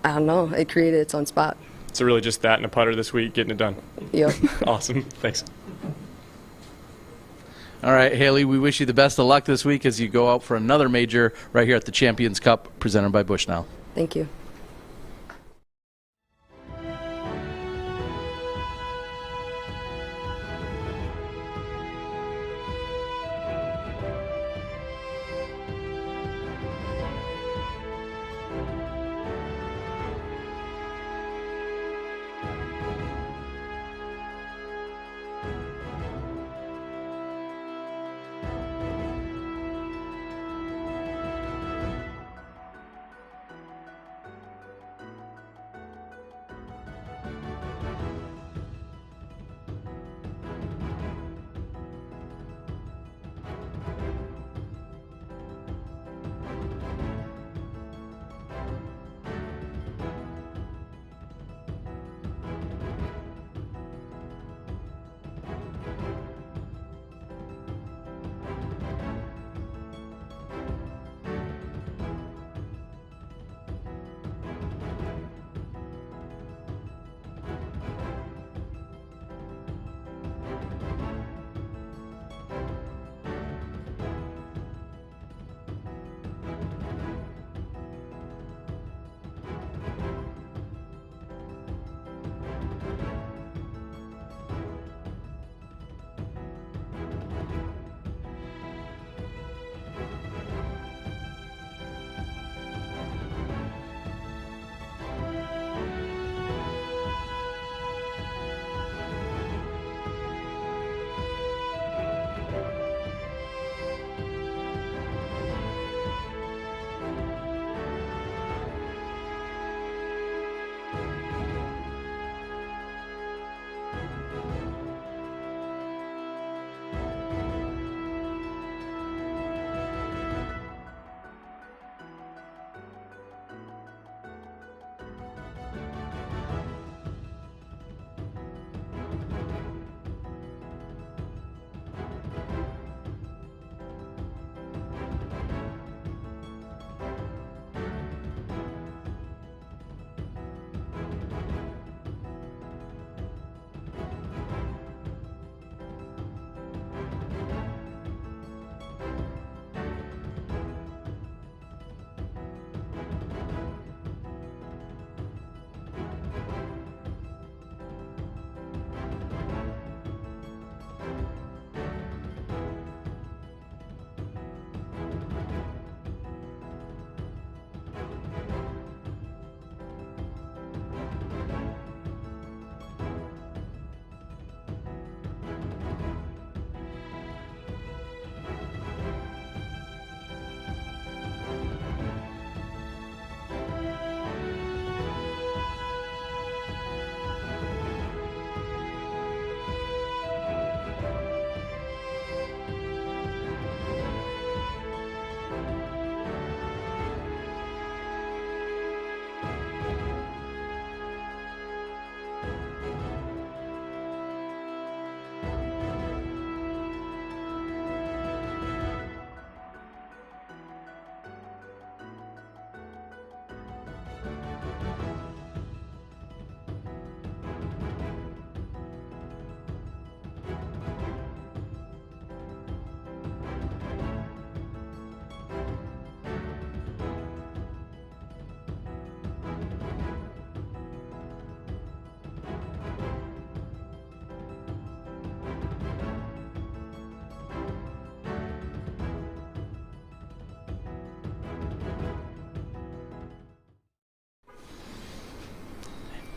Speaker 13: I don't know. It created its own spot.
Speaker 6: So really just that and a putter this week, getting it done.
Speaker 13: Yep.
Speaker 6: Awesome. Thanks.
Speaker 1: All right, Hailey, we wish you the best of luck this week as you go out for another major right here at the Champions Cup presented by Bushnell.
Speaker 13: Thank you.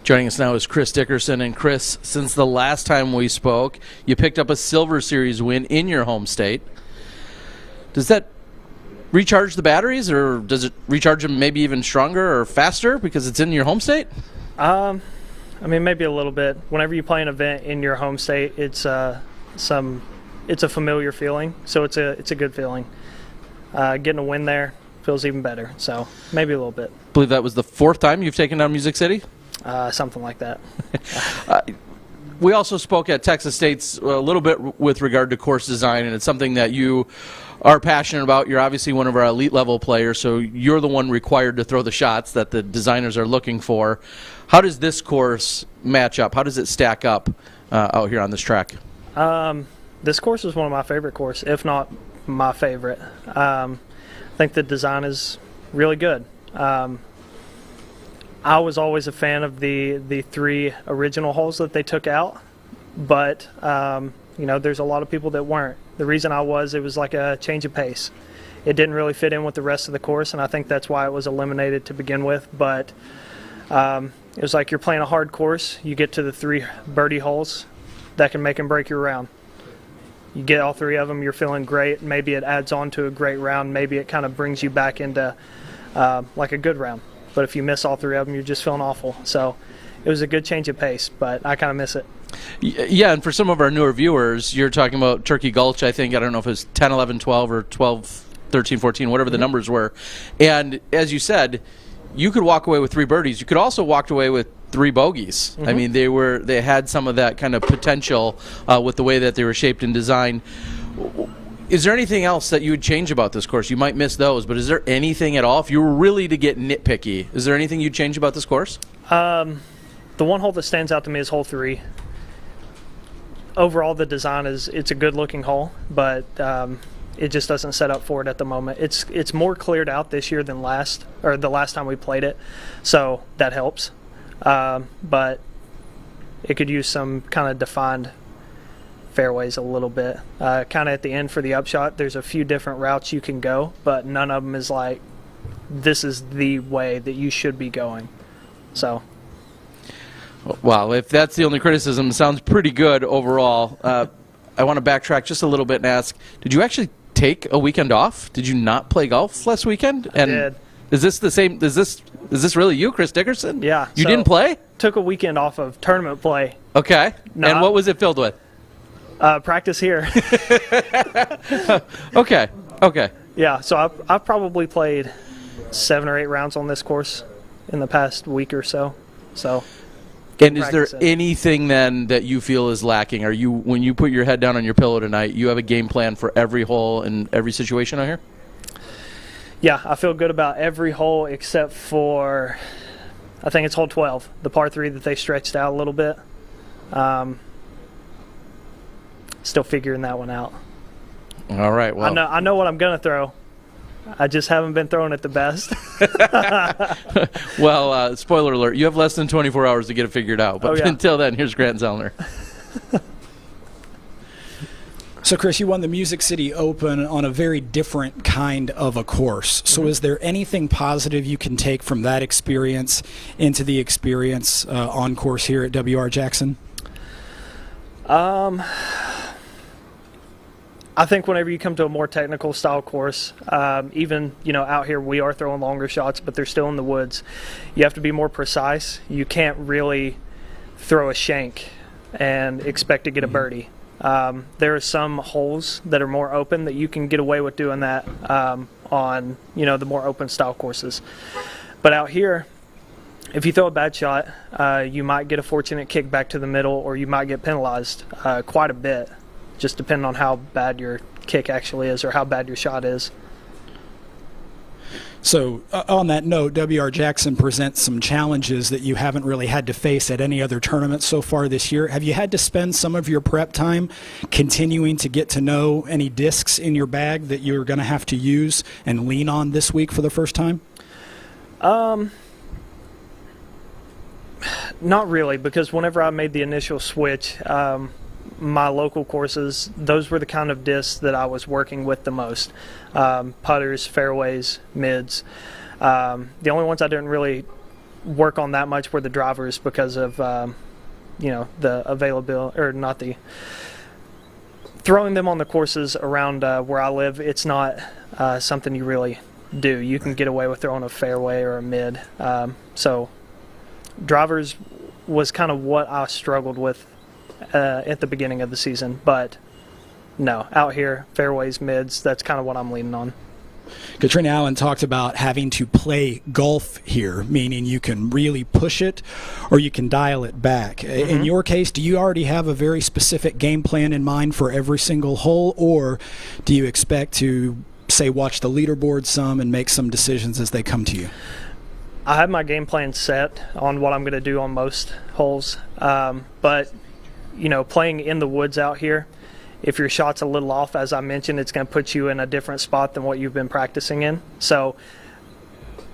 Speaker 1: Joining us now is Chris Dickerson. And Chris, since the last time we spoke, you picked up a Silver Series win in your home state. Does that recharge the batteries, or does it recharge them maybe even stronger or faster because it's in your home state?
Speaker 14: I mean, maybe a little bit. Whenever you play an event in your home state, it's a familiar feeling, so it's a good feeling. Getting a win there feels even better, so maybe a little bit.
Speaker 1: I believe that was the 4th time you've taken down Music City?
Speaker 14: Something like that.
Speaker 1: We also spoke at Texas State's a little bit with regard to course design, and it's something that you are passionate about. You're obviously one of our elite level players, so you're the one required to throw the shots that the designers are looking for. How does this course match up? How does it stack up out here on this track?
Speaker 14: This course is one of my favorite courses, if not my favorite. I think the design is really good. I was always a fan of the 3 original holes that they took out, but there's a lot of people that weren't. The reason it was like a change of pace. It didn't really fit in with the rest of the course, and I think that's why it was eliminated to begin with. But it was like you're playing a hard course. You get to the 3 birdie holes that can make and break your round. You get all 3 of them, you're feeling great. Maybe it adds on to a great round. Maybe it kind of brings you back into like a good round. But if you miss all 3 of them, you're just feeling awful. So it was a good change of pace, but I kind of miss it.
Speaker 1: Yeah, and for some of our newer viewers, you're talking about Turkey Gulch, I think. I don't know if it was 10, 11, 12, or 12, 13, 14, whatever the numbers were. And as you said, you could walk away with 3 birdies. You could also walk away with 3 bogeys. I mean, they had some of that kind of potential with the way that they were shaped and designed. Is there anything else that you would change about this course? You might miss those, but is there anything at all? If you were really to get nitpicky, is there anything you'd change about this course?
Speaker 14: The one hole that stands out to me is hole 3. Overall, the design it's a good-looking hole, but it just doesn't set up for it at the moment. It's more cleared out this year than the last time we played it, so that helps. But it could use some kind of defined fairways a little bit. Kind of at the end for the upshot, there's a few different routes you can go, but none of them is like, this is the way that you should be going. So.
Speaker 1: Well, if that's the only criticism, it sounds pretty good overall. I want to backtrack just a little bit and ask, did you actually take a weekend off? Did you not play golf last weekend?
Speaker 14: I did.
Speaker 1: Is this the same? Is this really you, Chris Dickerson?
Speaker 14: Yeah.
Speaker 1: You didn't play?
Speaker 14: Took a weekend off of tournament play.
Speaker 1: Okay.
Speaker 14: No,
Speaker 1: and what was it filled with?
Speaker 14: Practice here.
Speaker 1: Okay.
Speaker 14: Yeah, so I've probably played 7 or 8 rounds on this course in the past week or so.
Speaker 1: And is there anything then that you feel is lacking? Are you, when you put your head down on your pillow tonight, you have a game plan for every hole and every situation out here?
Speaker 14: Yeah, I feel good about every hole except for, I think it's hole 12, the par 3 that they stretched out a little bit. Still figuring that one out.
Speaker 1: All right. Well,
Speaker 14: I know what I'm going to throw. I just haven't been throwing it the best.
Speaker 1: Well, spoiler alert, you have less than 24 hours to get it figured out. But until then, here's Grant Zellner.
Speaker 3: So, Chris, you won the Music City Open on a very different kind of a course. So is there anything positive you can take from that experience into the experience on course here at W.R. Jackson?
Speaker 14: I think whenever you come to a more technical style course, even out here we are throwing longer shots, but they're still in the woods. You have to be more precise. You can't really throw a shank and expect to get a birdie. There are some holes that are more open that you can get away with doing that on the more open style courses. But out here, if you throw a bad shot, you might get a fortunate kick back to the middle, or you might get penalized quite a bit, just depending on how bad your kick actually is or how bad your shot is.
Speaker 3: So on that note, W.R. Jackson presents some challenges that you haven't really had to face at any other tournament so far this year. Have you had to spend some of your prep time continuing to get to know any discs in your bag that you're going to have to use and lean on this week for the first time?
Speaker 14: Not really, because whenever I made the initial switch, my local courses, those were the kind of discs that I was working with the most. Putters, fairways, mids. The only ones I didn't really work on that much were the drivers because of the availability, or not the throwing them on the courses around where I live. It's not something you really do. You can get away with throwing a fairway or a mid. So drivers was kind of what I struggled with at the beginning of the season. But no, out here, fairways, mids, that's kind of what I'm leaning on.
Speaker 3: Catrina Allen talked about having to play golf here, meaning you can really push it or you can dial it back. Mm-hmm. In your case, do you already have a very specific game plan in mind for every single hole, or do you expect to, say, watch the leaderboard some and make some decisions as they come to you?
Speaker 14: I have my game plan set on what I'm going to do on most holes, but playing in the woods out here, if your shot's a little off, as I mentioned, it's going to put you in a different spot than what you've been practicing in. So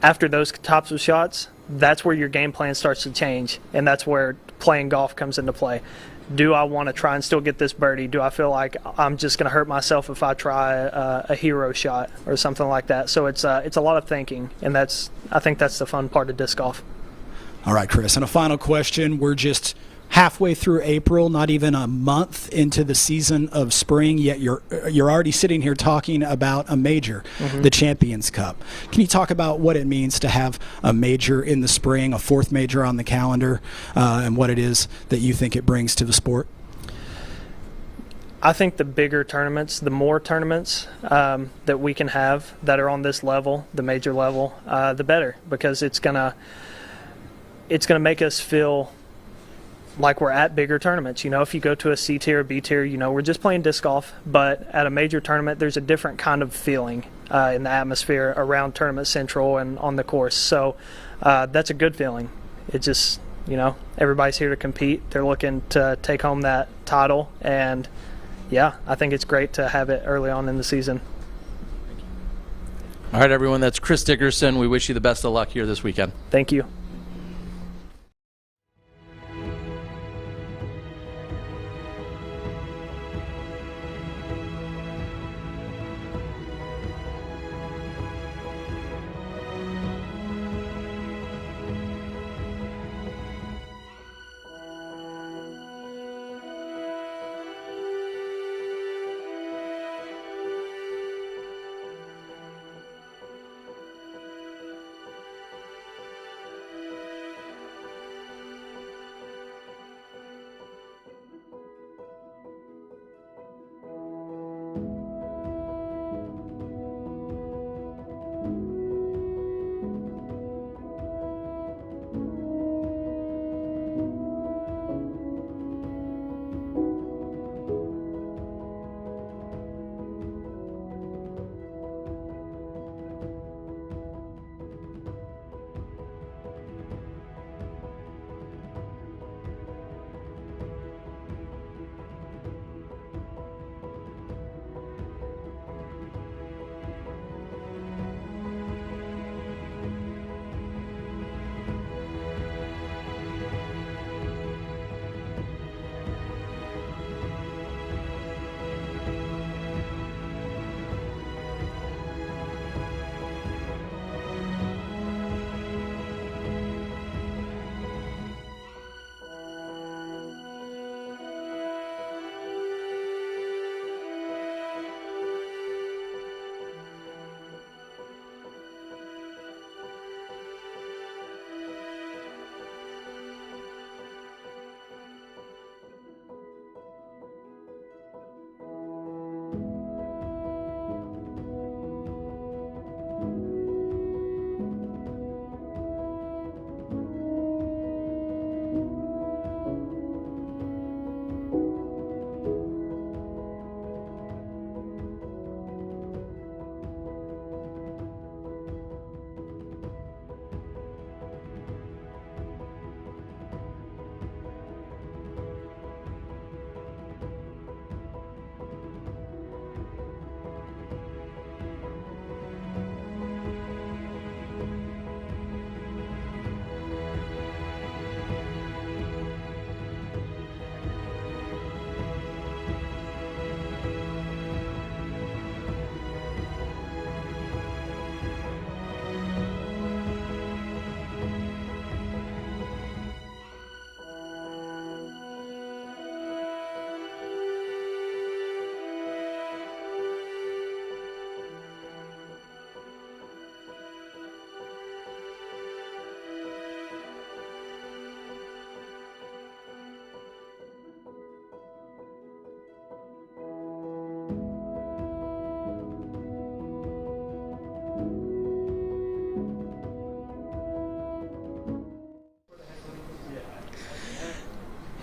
Speaker 14: after those types of shots, that's where your game plan starts to change, and that's where playing golf comes into play. Do I want to try and still get this birdie? Do I feel like I'm just going to hurt myself if I try a hero shot or something like that? So it's a lot of thinking, and I think that's the fun part of disc golf.
Speaker 3: All right, Chris, and a final question. We're just halfway through April, not even a month into the season of spring, yet you're already sitting here talking about a major, the Champions Cup. Can you talk about what it means to have a major in the spring, a fourth major on the calendar, and what it is that you think it brings to the sport?
Speaker 14: I think the bigger tournaments, the more tournaments that we can have that are on this level, the major level, the better, because it's gonna make us feel like we're at bigger tournaments. If you go to a C tier or B tier, we're just playing disc golf, but at a major tournament, there's a different kind of feeling in the atmosphere around Tournament Central and on the course. So that's a good feeling. It just, everybody's here to compete. They're looking to take home that title, and yeah, I think it's great to have it early on in the season.
Speaker 1: All right, everyone, that's Chris Dickerson. We wish you the best of luck here this weekend.
Speaker 14: Thank you.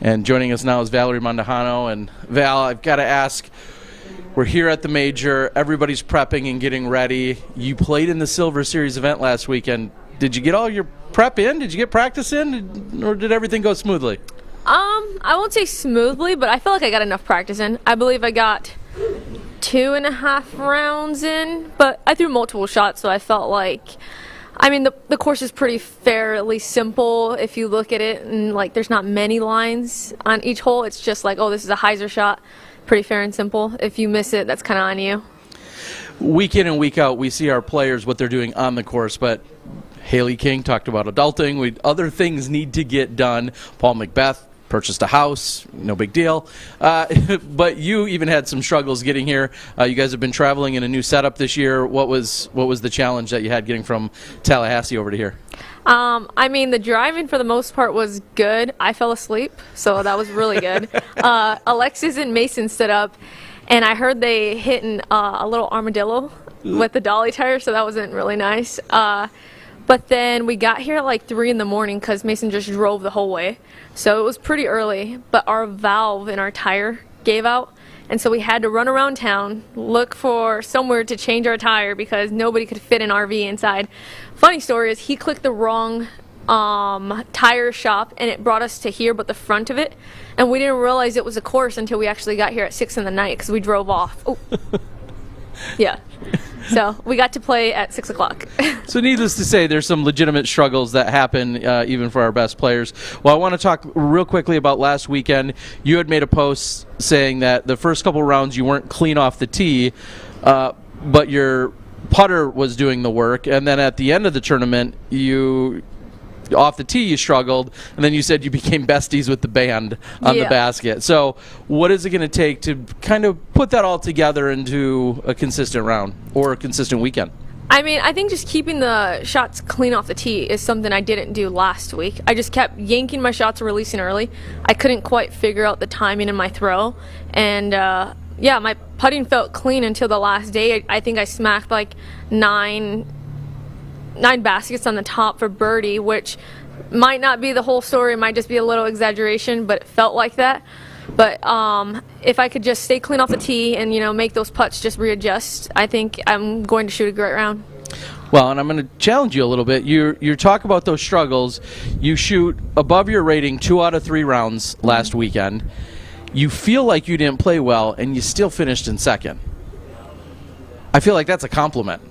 Speaker 1: And joining us now is Valerie Mandujuano. And Val, I've got to ask, we're here at the major. Everybody's prepping and getting ready. You played in the Silver Series event last weekend. Did you get all your prep in? Did you get practice in? Or did everything go smoothly?
Speaker 15: I won't say smoothly, but I feel like I got enough practice in. I believe I got 2.5 rounds in, but I threw multiple shots, so I felt like, I mean, the course is pretty fairly simple if you look at it, and like there's not many lines on each hole. It's just like, oh, this is a hyzer shot, pretty fair and simple. If you miss it, that's kind of on you.
Speaker 1: Week in and week out, we see our players, what they're doing on the course, but Hailey King talked about adulting. Other things need to get done. Paul McBeth purchased a house, no big deal. But you even had some struggles getting here. You guys have been traveling in a new setup this year. What was the challenge that you had getting from Tallahassee over to here?
Speaker 15: I mean, the driving for the most part was good. I fell asleep, so that was really good. Alexis and Mason stood up, and I heard they hit a little armadillo with the dolly tire, so that wasn't really nice. But then we got here at like 3 in the morning because Mason just drove the whole way. So it was pretty early, but our valve in our tire gave out. And so we had to run around town, look for somewhere to change our tire because nobody could fit an RV inside. Funny story is he clicked the wrong tire shop and it brought us to here, but the front of it. And we didn't realize it was a course until we actually got here at 6 in the night because we drove off. Oh. Yeah. So we got to play at 6 o'clock.
Speaker 1: So needless to say, there's some legitimate struggles that happen even for our best players. Well, I want to talk real quickly about last weekend. You had made a post saying that the first couple rounds you weren't clean off the tee, but your putter was doing the work. And then at the end of the tournament, off the tee you struggled, and then you said you became besties with the band on the basket. So what is it going to take to kind of put that all together into a consistent round or a consistent weekend?
Speaker 15: I mean, I think just keeping the shots clean off the tee is something I didn't do last week. I just kept yanking my shots and releasing early. I couldn't quite figure out the timing in my throw, and yeah, my putting felt clean until the last day. I think I smacked like 9 baskets on the top for birdie, which might not be the whole story, it might just be a little exaggeration, but it felt like that. But if I could just stay clean off the tee and make those putts just readjust, I think I'm going to shoot a great round.
Speaker 1: Well, and I'm going to challenge you a little bit. You talk about those struggles. You shoot above your rating 2 out of 3 rounds last weekend. You feel like you didn't play well, and you still finished in second. I feel like that's a compliment.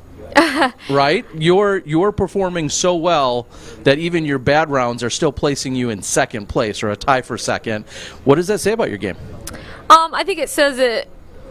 Speaker 1: Right? You're performing so well that even your bad rounds are still placing you in second place or a tie for second. What does that say about your game?
Speaker 15: I think it says it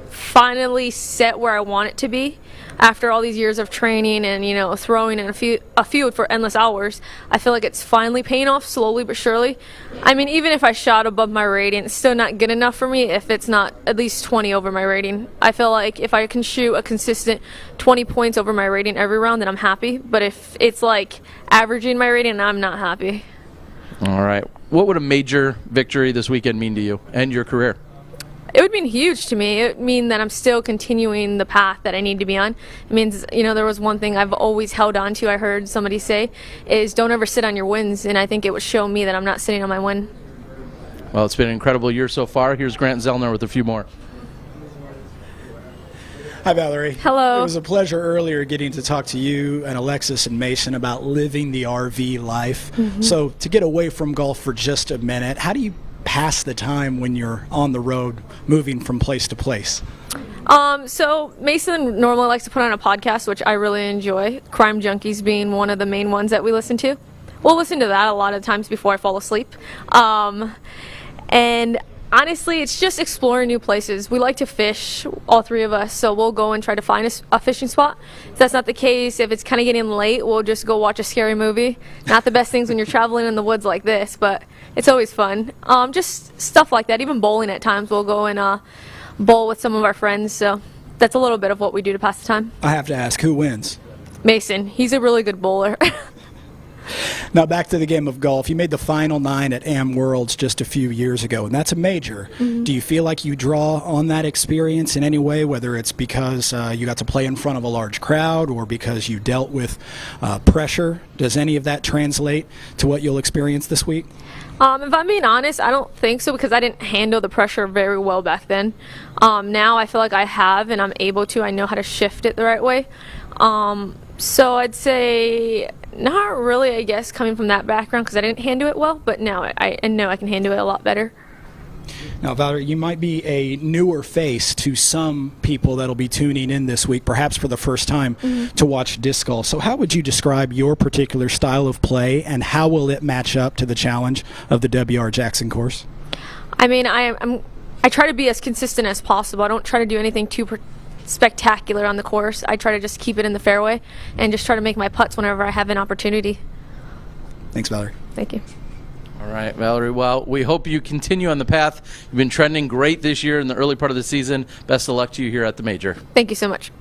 Speaker 15: finally set where I want it to be. After all these years of training and throwing in a field for endless hours, I feel like it's finally paying off slowly but surely. I mean, even if I shot above my rating, it's still not good enough for me if it's not at least 20 over my rating. I feel like if I can shoot a consistent 20 points over my rating every round, then I'm happy. But if it's like averaging my rating, I'm not happy.
Speaker 1: All right. What would a major victory this weekend mean to you and your career?
Speaker 15: It would mean huge to me. It would mean that I'm still continuing the path that I need to be on. It means, there was one thing I've always held on to, I heard somebody say, is don't ever sit on your wins, and I think it would show me that I'm not sitting on my win.
Speaker 1: Well, it's been an incredible year so far. Here's Grant Zellner with a few more.
Speaker 3: Hi, Valerie.
Speaker 15: Hello.
Speaker 3: It was a pleasure earlier getting to talk to you and Alexis and Mason about living the RV life. Mm-hmm. So to get away from golf for just a minute, how do you pass the time when you're on the road moving from place to place?
Speaker 15: So Mason normally likes to put on a podcast, which I really enjoy, Crime Junkies being one of the main ones that we listen to. We'll listen to that a lot of times before I fall asleep. And honestly, it's just exploring new places. We like to fish, all 3 of us, so we'll go and try to find a fishing spot. If that's not the case, if it's kind of getting late, we'll just go watch a scary movie. Not the best things when you're traveling in the woods like this, but it's always fun. Just stuff like that. Even bowling at times, we'll go and bowl with some of our friends, so that's a little bit of what we do to pass the time.
Speaker 3: I have to ask, who wins?
Speaker 15: Mason. He's a really good bowler.
Speaker 3: Now back to the game of golf. You made the final 9 at Am Worlds just a few years ago, and that's a major. Mm-hmm. Do you feel like you draw on that experience in any way, whether it's because you got to play in front of a large crowd or because you dealt with pressure? Does any of that translate to what you'll experience this week?
Speaker 15: If I'm being honest, I don't think so because I didn't handle the pressure very well back then. Now I feel like I have and I'm able to. I know how to shift it the right way. So I'd say not really, I guess, coming from that background because I didn't handle it well, but now I know I can handle it a lot better.
Speaker 3: Now, Valerie, you might be a newer face to some people that'll be tuning in this week, perhaps for the first time, to watch disc golf. So how would you describe your particular style of play, and how will it match up to the challenge of the W.R. Jackson course?
Speaker 15: I mean, I try to be as consistent as possible. I don't try to do anything too spectacular on the course. I try to just keep it in the fairway and just try to make my putts whenever I have an opportunity.
Speaker 3: Thanks, Valerie.
Speaker 15: Thank you.
Speaker 1: All right, Valerie. Well, we hope you continue on the path. You've been trending great this year in the early part of the season. Best of luck to you here at the Major.
Speaker 15: Thank you so much.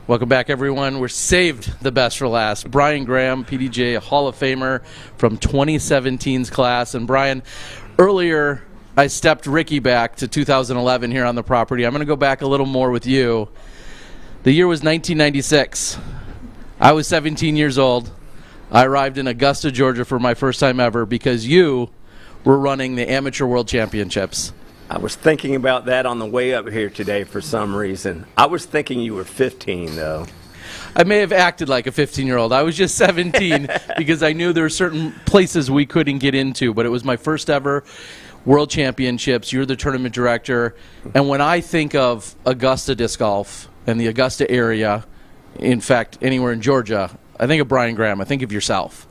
Speaker 1: Welcome back, everyone. We're saved the best for last. Brian Graham, PDGA Hall of Famer from 2017's class. And Brian, earlier I stepped Ricky back to 2011 here on the property. I'm going to go back a little more with you. The year was 1996. I was 17 years old. I arrived in Augusta, Georgia for my first time ever because you were running the Amateur World Championships.
Speaker 16: I was thinking about that on the way up here today for some reason. I was thinking you were 15, though.
Speaker 1: I may have acted like a 15-year-old. I was just 17 because I knew there were certain places we couldn't get into, but it was my first ever World Championships. You're the tournament director. And when I think of Augusta Disc Golf and the Augusta area, in fact, anywhere in Georgia, I think of Brian Graham. I think of yourself.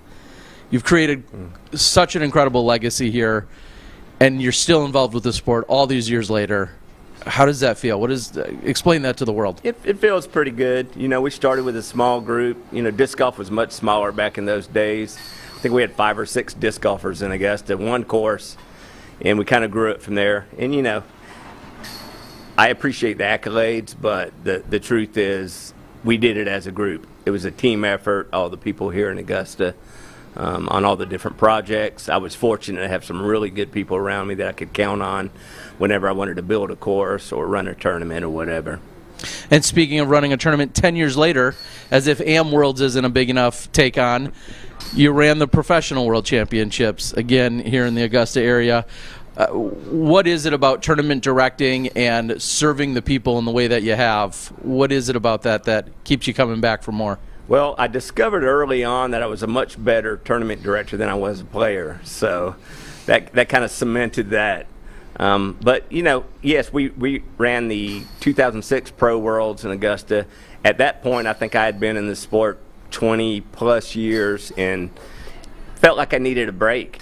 Speaker 1: You've created such an incredible legacy here, and you're still involved with the sport all these years later. How does that feel? Explain that to the world.
Speaker 16: It feels pretty good. You know, we started with a small group. You know, disc golf was much smaller back in those days. I think we had 5 or 6 disc golfers in Augusta, one course, and we kind of grew it from there. And, you know, I appreciate the accolades, but the truth is we did it as a group. It was a team effort, all the people here in Augusta. on all the different projects. I was fortunate to have some really good people around me that I could count on whenever I wanted to build a course or run a tournament or whatever.
Speaker 1: And speaking of running a tournament, 10 years later, as if Am Worlds isn't a big enough take on, you ran the Professional World Championships, again, here in the Augusta area. What is it about tournament directing and serving the people in the way that you have? What is it about that keeps you coming back for more?
Speaker 16: Well, I discovered early on that I was a much better tournament director than I was a player, so that kind of cemented that. But, you know, yes, we ran the 2006 Pro Worlds in Augusta. At that point, I think I had been in the sport 20-plus years and felt like I needed a break.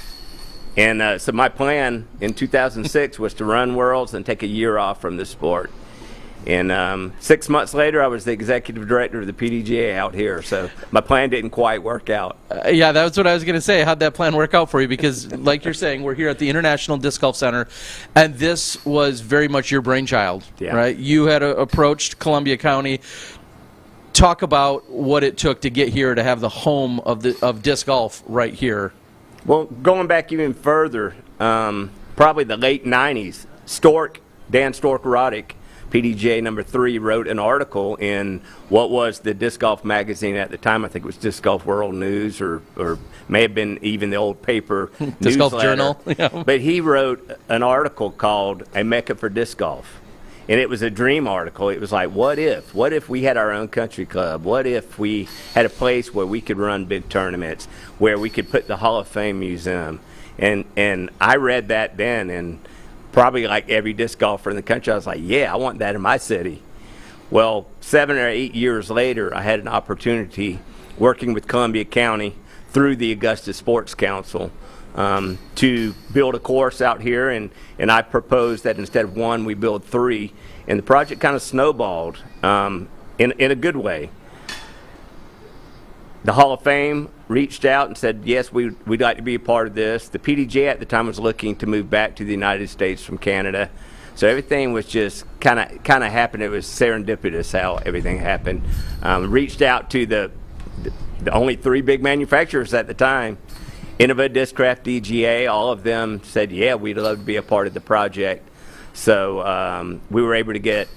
Speaker 16: And so my plan in 2006 was to run Worlds and take a year off from the sport. And 6 months later, I was the executive director of the PDGA out here. So my plan didn't quite work out.
Speaker 1: Yeah, that's what I was going to say. How'd that plan work out for you? Because, like you're saying, we're here at the International Disc Golf Center, and this was very much your brainchild, right? You had approached Columbia County. Talk about what it took to get here to have the home of disc golf right here.
Speaker 16: Well, going back even further, probably the late 90s, Dan Stork-Roddick, PDGA number 3, wrote an article in what was the disc golf magazine at the time. I think it was Disc Golf World News, or may have been even the old paper
Speaker 1: Disc Golf Journal.
Speaker 16: But he wrote an article called A Mecca for Disc Golf. And it was a dream article. It was like, what if? What if we had our own country club? What if we had a place where we could run big tournaments, where we could put the Hall of Fame Museum? And I read that then, and probably like every disc golfer in the country, I was like, yeah, I want that in my city. Well, 7 or 8 years later, I had an opportunity working with Columbia County through the Augusta Sports Council to build a course out here, and I proposed that instead of 1, we build 3. And the project kind of snowballed in a good way. The Hall of Fame reached out and said, yes, we'd like to be a part of this. The PDGA at the time was looking to move back to the United States from Canada. So everything was just kind of happened. It was serendipitous how everything happened. Reached out to the only 3 big manufacturers at the time, Innova, Discraft, DGA. All of them said, yeah, we'd love to be a part of the project. So we were able to get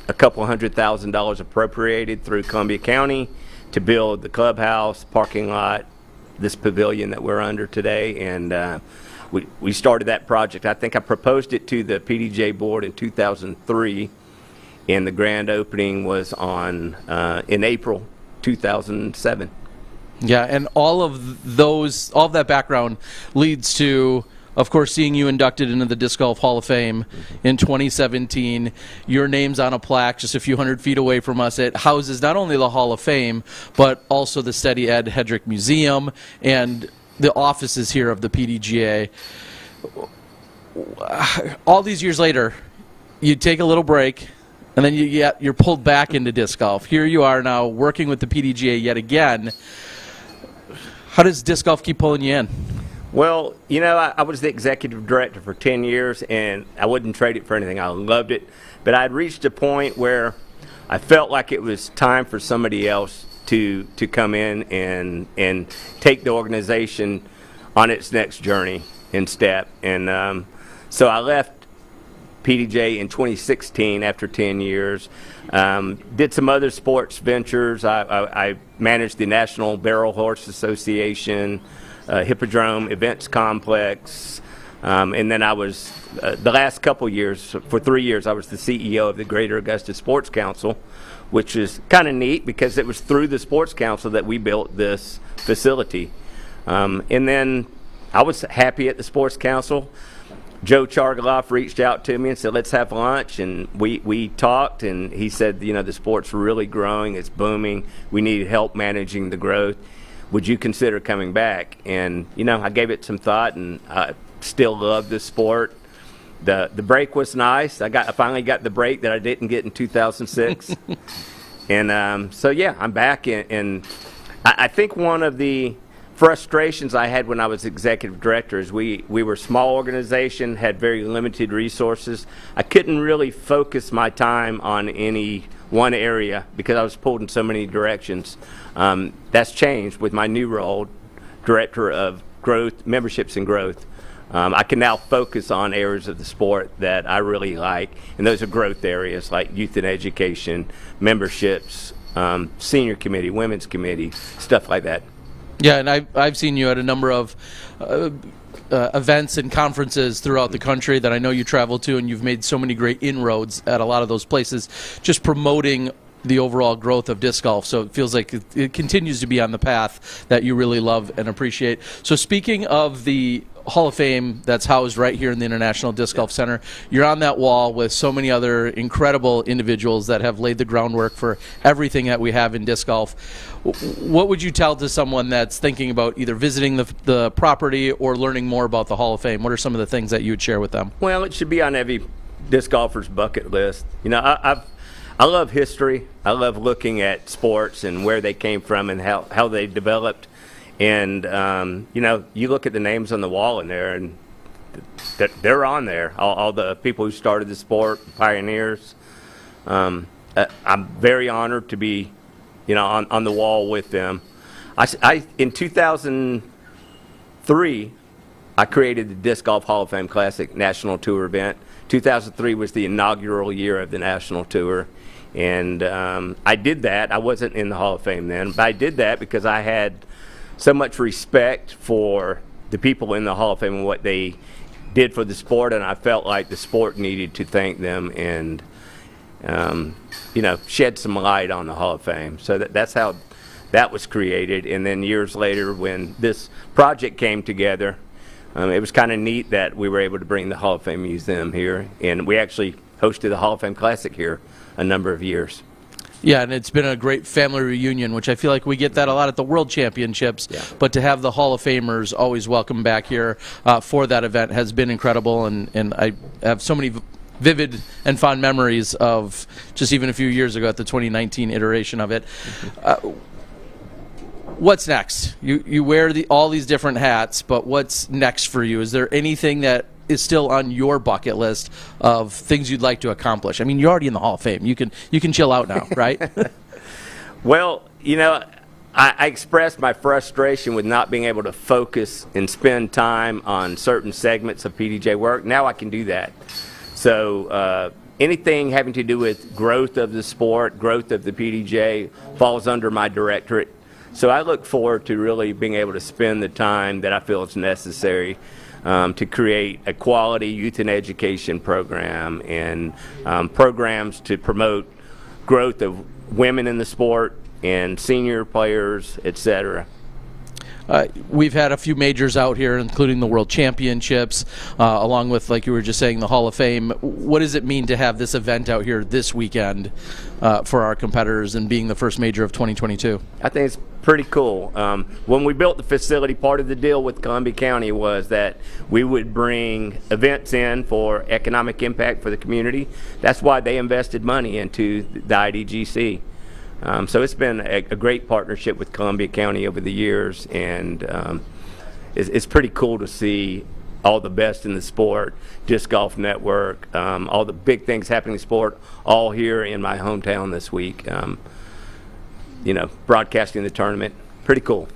Speaker 16: a couple $100,000 appropriated through Columbia County to build the clubhouse, parking lot, this pavilion that we're under today, and we started that project. I think I proposed it to the PDJ board in 2003, and the grand opening was in April 2007.
Speaker 1: Yeah, and all of that background leads to, of course, seeing you inducted into the Disc Golf Hall of Fame in 2017. Your name's on a plaque just a few hundred feet away from us. It houses not only the Hall of Fame, but also the Steady Ed Hedrick Museum and the offices here of the PDGA. All these years later, you take a little break, and then you're pulled back into disc golf. Here you are now working with the PDGA yet again. How does disc golf keep pulling you in?
Speaker 16: Well, you know, I was the executive director for 10 years, and I wouldn't trade it for anything. I loved it. But I'd reached a point where I felt like it was time for somebody else to come in and take the organization on its next journey and step. And so I left PDJ in 2016 after 10 years. Did some other sports ventures. I managed the National Barrel Horse Association, Hippodrome Events Complex, and then I was, the last couple years, for 3 years, I was the CEO of the Greater Augusta Sports Council, which is kind of neat because it was through the Sports Council that we built this facility. And then I was happy at the Sports Council. Joe Chargaloff reached out to me and said, let's have lunch, and we talked, and he said, you know, the sport's really growing, it's booming, we need help managing the growth. Would you consider coming back? And, you know, I gave it some thought, and I still love this sport. The break was nice. I finally got the break that I didn't get in 2006. And so, yeah, I'm back. And I think one of the frustrations I had when I was executive director is we were a small organization, had very limited resources. I couldn't really focus my time on any one area because I was pulled in so many directions. That's changed with my new role, director of growth, memberships and growth, I can now focus on areas of the sport that I really like, and those are growth areas like youth and education, memberships, senior committee, women's committee, stuff like that.
Speaker 1: Yeah, and I've seen you at a number of events and conferences throughout the country that I know you travel to, and you've made so many great inroads at a lot of those places, just promoting the overall growth of disc golf. So it feels like it continues to be on the path that you really love and appreciate. So speaking of the Hall of Fame that's housed right here in the International Disc Golf Center, you're on that wall with so many other incredible individuals that have laid the groundwork for everything that we have in disc golf. What would you tell to someone that's thinking about either visiting the property or learning more about the Hall of Fame? What are some of the things that you would share with them?
Speaker 16: Well, it should be on every disc golfer's bucket list. You know, I love history. I love looking at sports and where they came from and how they developed. And, you know, you look at the names on the wall in there, and they're on there, all the people who started the sport, pioneers. I'm very honored to be, you know, on the wall with them. In 2003, I created the Disc Golf Hall of Fame Classic National Tour event. 2003 was the inaugural year of the National Tour. And I did that. I wasn't in the Hall of Fame then, but I did that because I had so much respect for the people in the Hall of Fame and what they did for the sport, and I felt like the sport needed to thank them and, you know, shed some light on the Hall of Fame. So that's how that was created. And then years later, when this project came together, it was kind of neat that we were able to bring the Hall of Fame Museum here, and we actually hosted the Hall of Fame Classic here a number of years.
Speaker 1: Yeah, and it's been a great family reunion, which I feel like we get that a lot at the World Championships. Yeah. But to have the Hall of Famers always welcome back here for that event has been incredible, and I have so many vivid and fond memories of just even a few years ago at the 2019 iteration of it. What's next? You wear all these different hats, but what's next for you? Is there anything that is still on your bucket list of things you'd like to accomplish? I mean, you're already in the Hall of Fame. You can chill out now, right?
Speaker 16: Well, you know, I expressed my frustration with not being able to focus and spend time on certain segments of PDJ work. Now I can do that. So anything having to do with growth of the sport, growth of the PDJ falls under my directorate. So I look forward to really being able to spend the time that I feel is necessary to create a quality youth and education program and programs to promote growth of women in the sport and senior players, etc.
Speaker 1: We've had a few majors out here, including the World Championships, along with, like you were just saying, the Hall of Fame. What does it mean to have this event out here this weekend for our competitors and being the first major of 2022?
Speaker 16: I think it's pretty cool. When we built the facility, part of the deal with Columbia County was that we would bring events in for economic impact for the community. That's why they invested money into the IDGC. So it's been a great partnership with Columbia County over the years, and it's pretty cool to see all the best in the sport, Disc Golf Network, all the big things happening in sport, all here in my hometown this week. You know, broadcasting the tournament, pretty cool.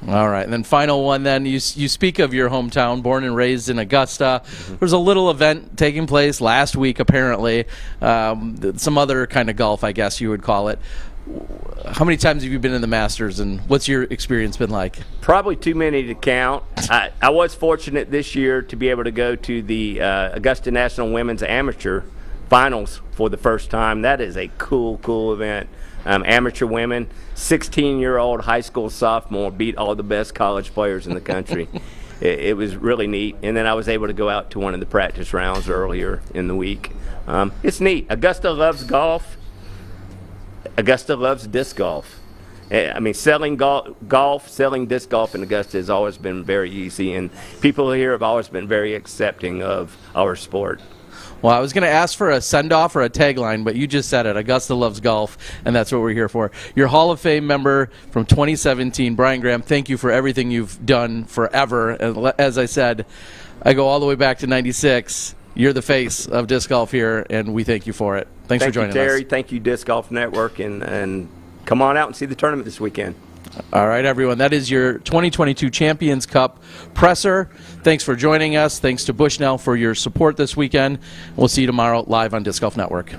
Speaker 1: All right, and then final one then, you speak of your hometown, born and raised in Augusta. There's a little event taking place last week, apparently, some other kind of golf, I guess you would call it. How many times have you been in the Masters, and what's your experience been like?
Speaker 16: Probably too many to count. I was fortunate this year to be able to go to the Augusta National Women's Amateur Finals for the first time. That is a cool event. Amateur women, 16-year-old high school sophomore beat all the best college players in the country. It was really neat. And then I was able to go out to one of the practice rounds earlier in the week. It's neat. Augusta loves golf. Augusta loves disc golf. I mean, selling disc golf in Augusta has always been very easy, and people here have always been very accepting of our sport.
Speaker 1: Well, I was going to ask for a send-off or a tagline, but you just said it. Augusta loves golf, and that's what we're here for. Your Hall of Fame member from 2017, Brian Graham, thank you for everything you've done forever. And as I said, I go all the way back to 96. You're the face of disc golf here, and we thank you for it. Thanks for joining us.
Speaker 16: Thank you, Terry. Thank you, Disc Golf Network, and come on out and see the tournament this weekend.
Speaker 1: All right, everyone. That is your 2022 Champions Cup presser. Thanks for joining us. Thanks to Bushnell for your support this weekend. We'll see you tomorrow live on Disc Golf Network.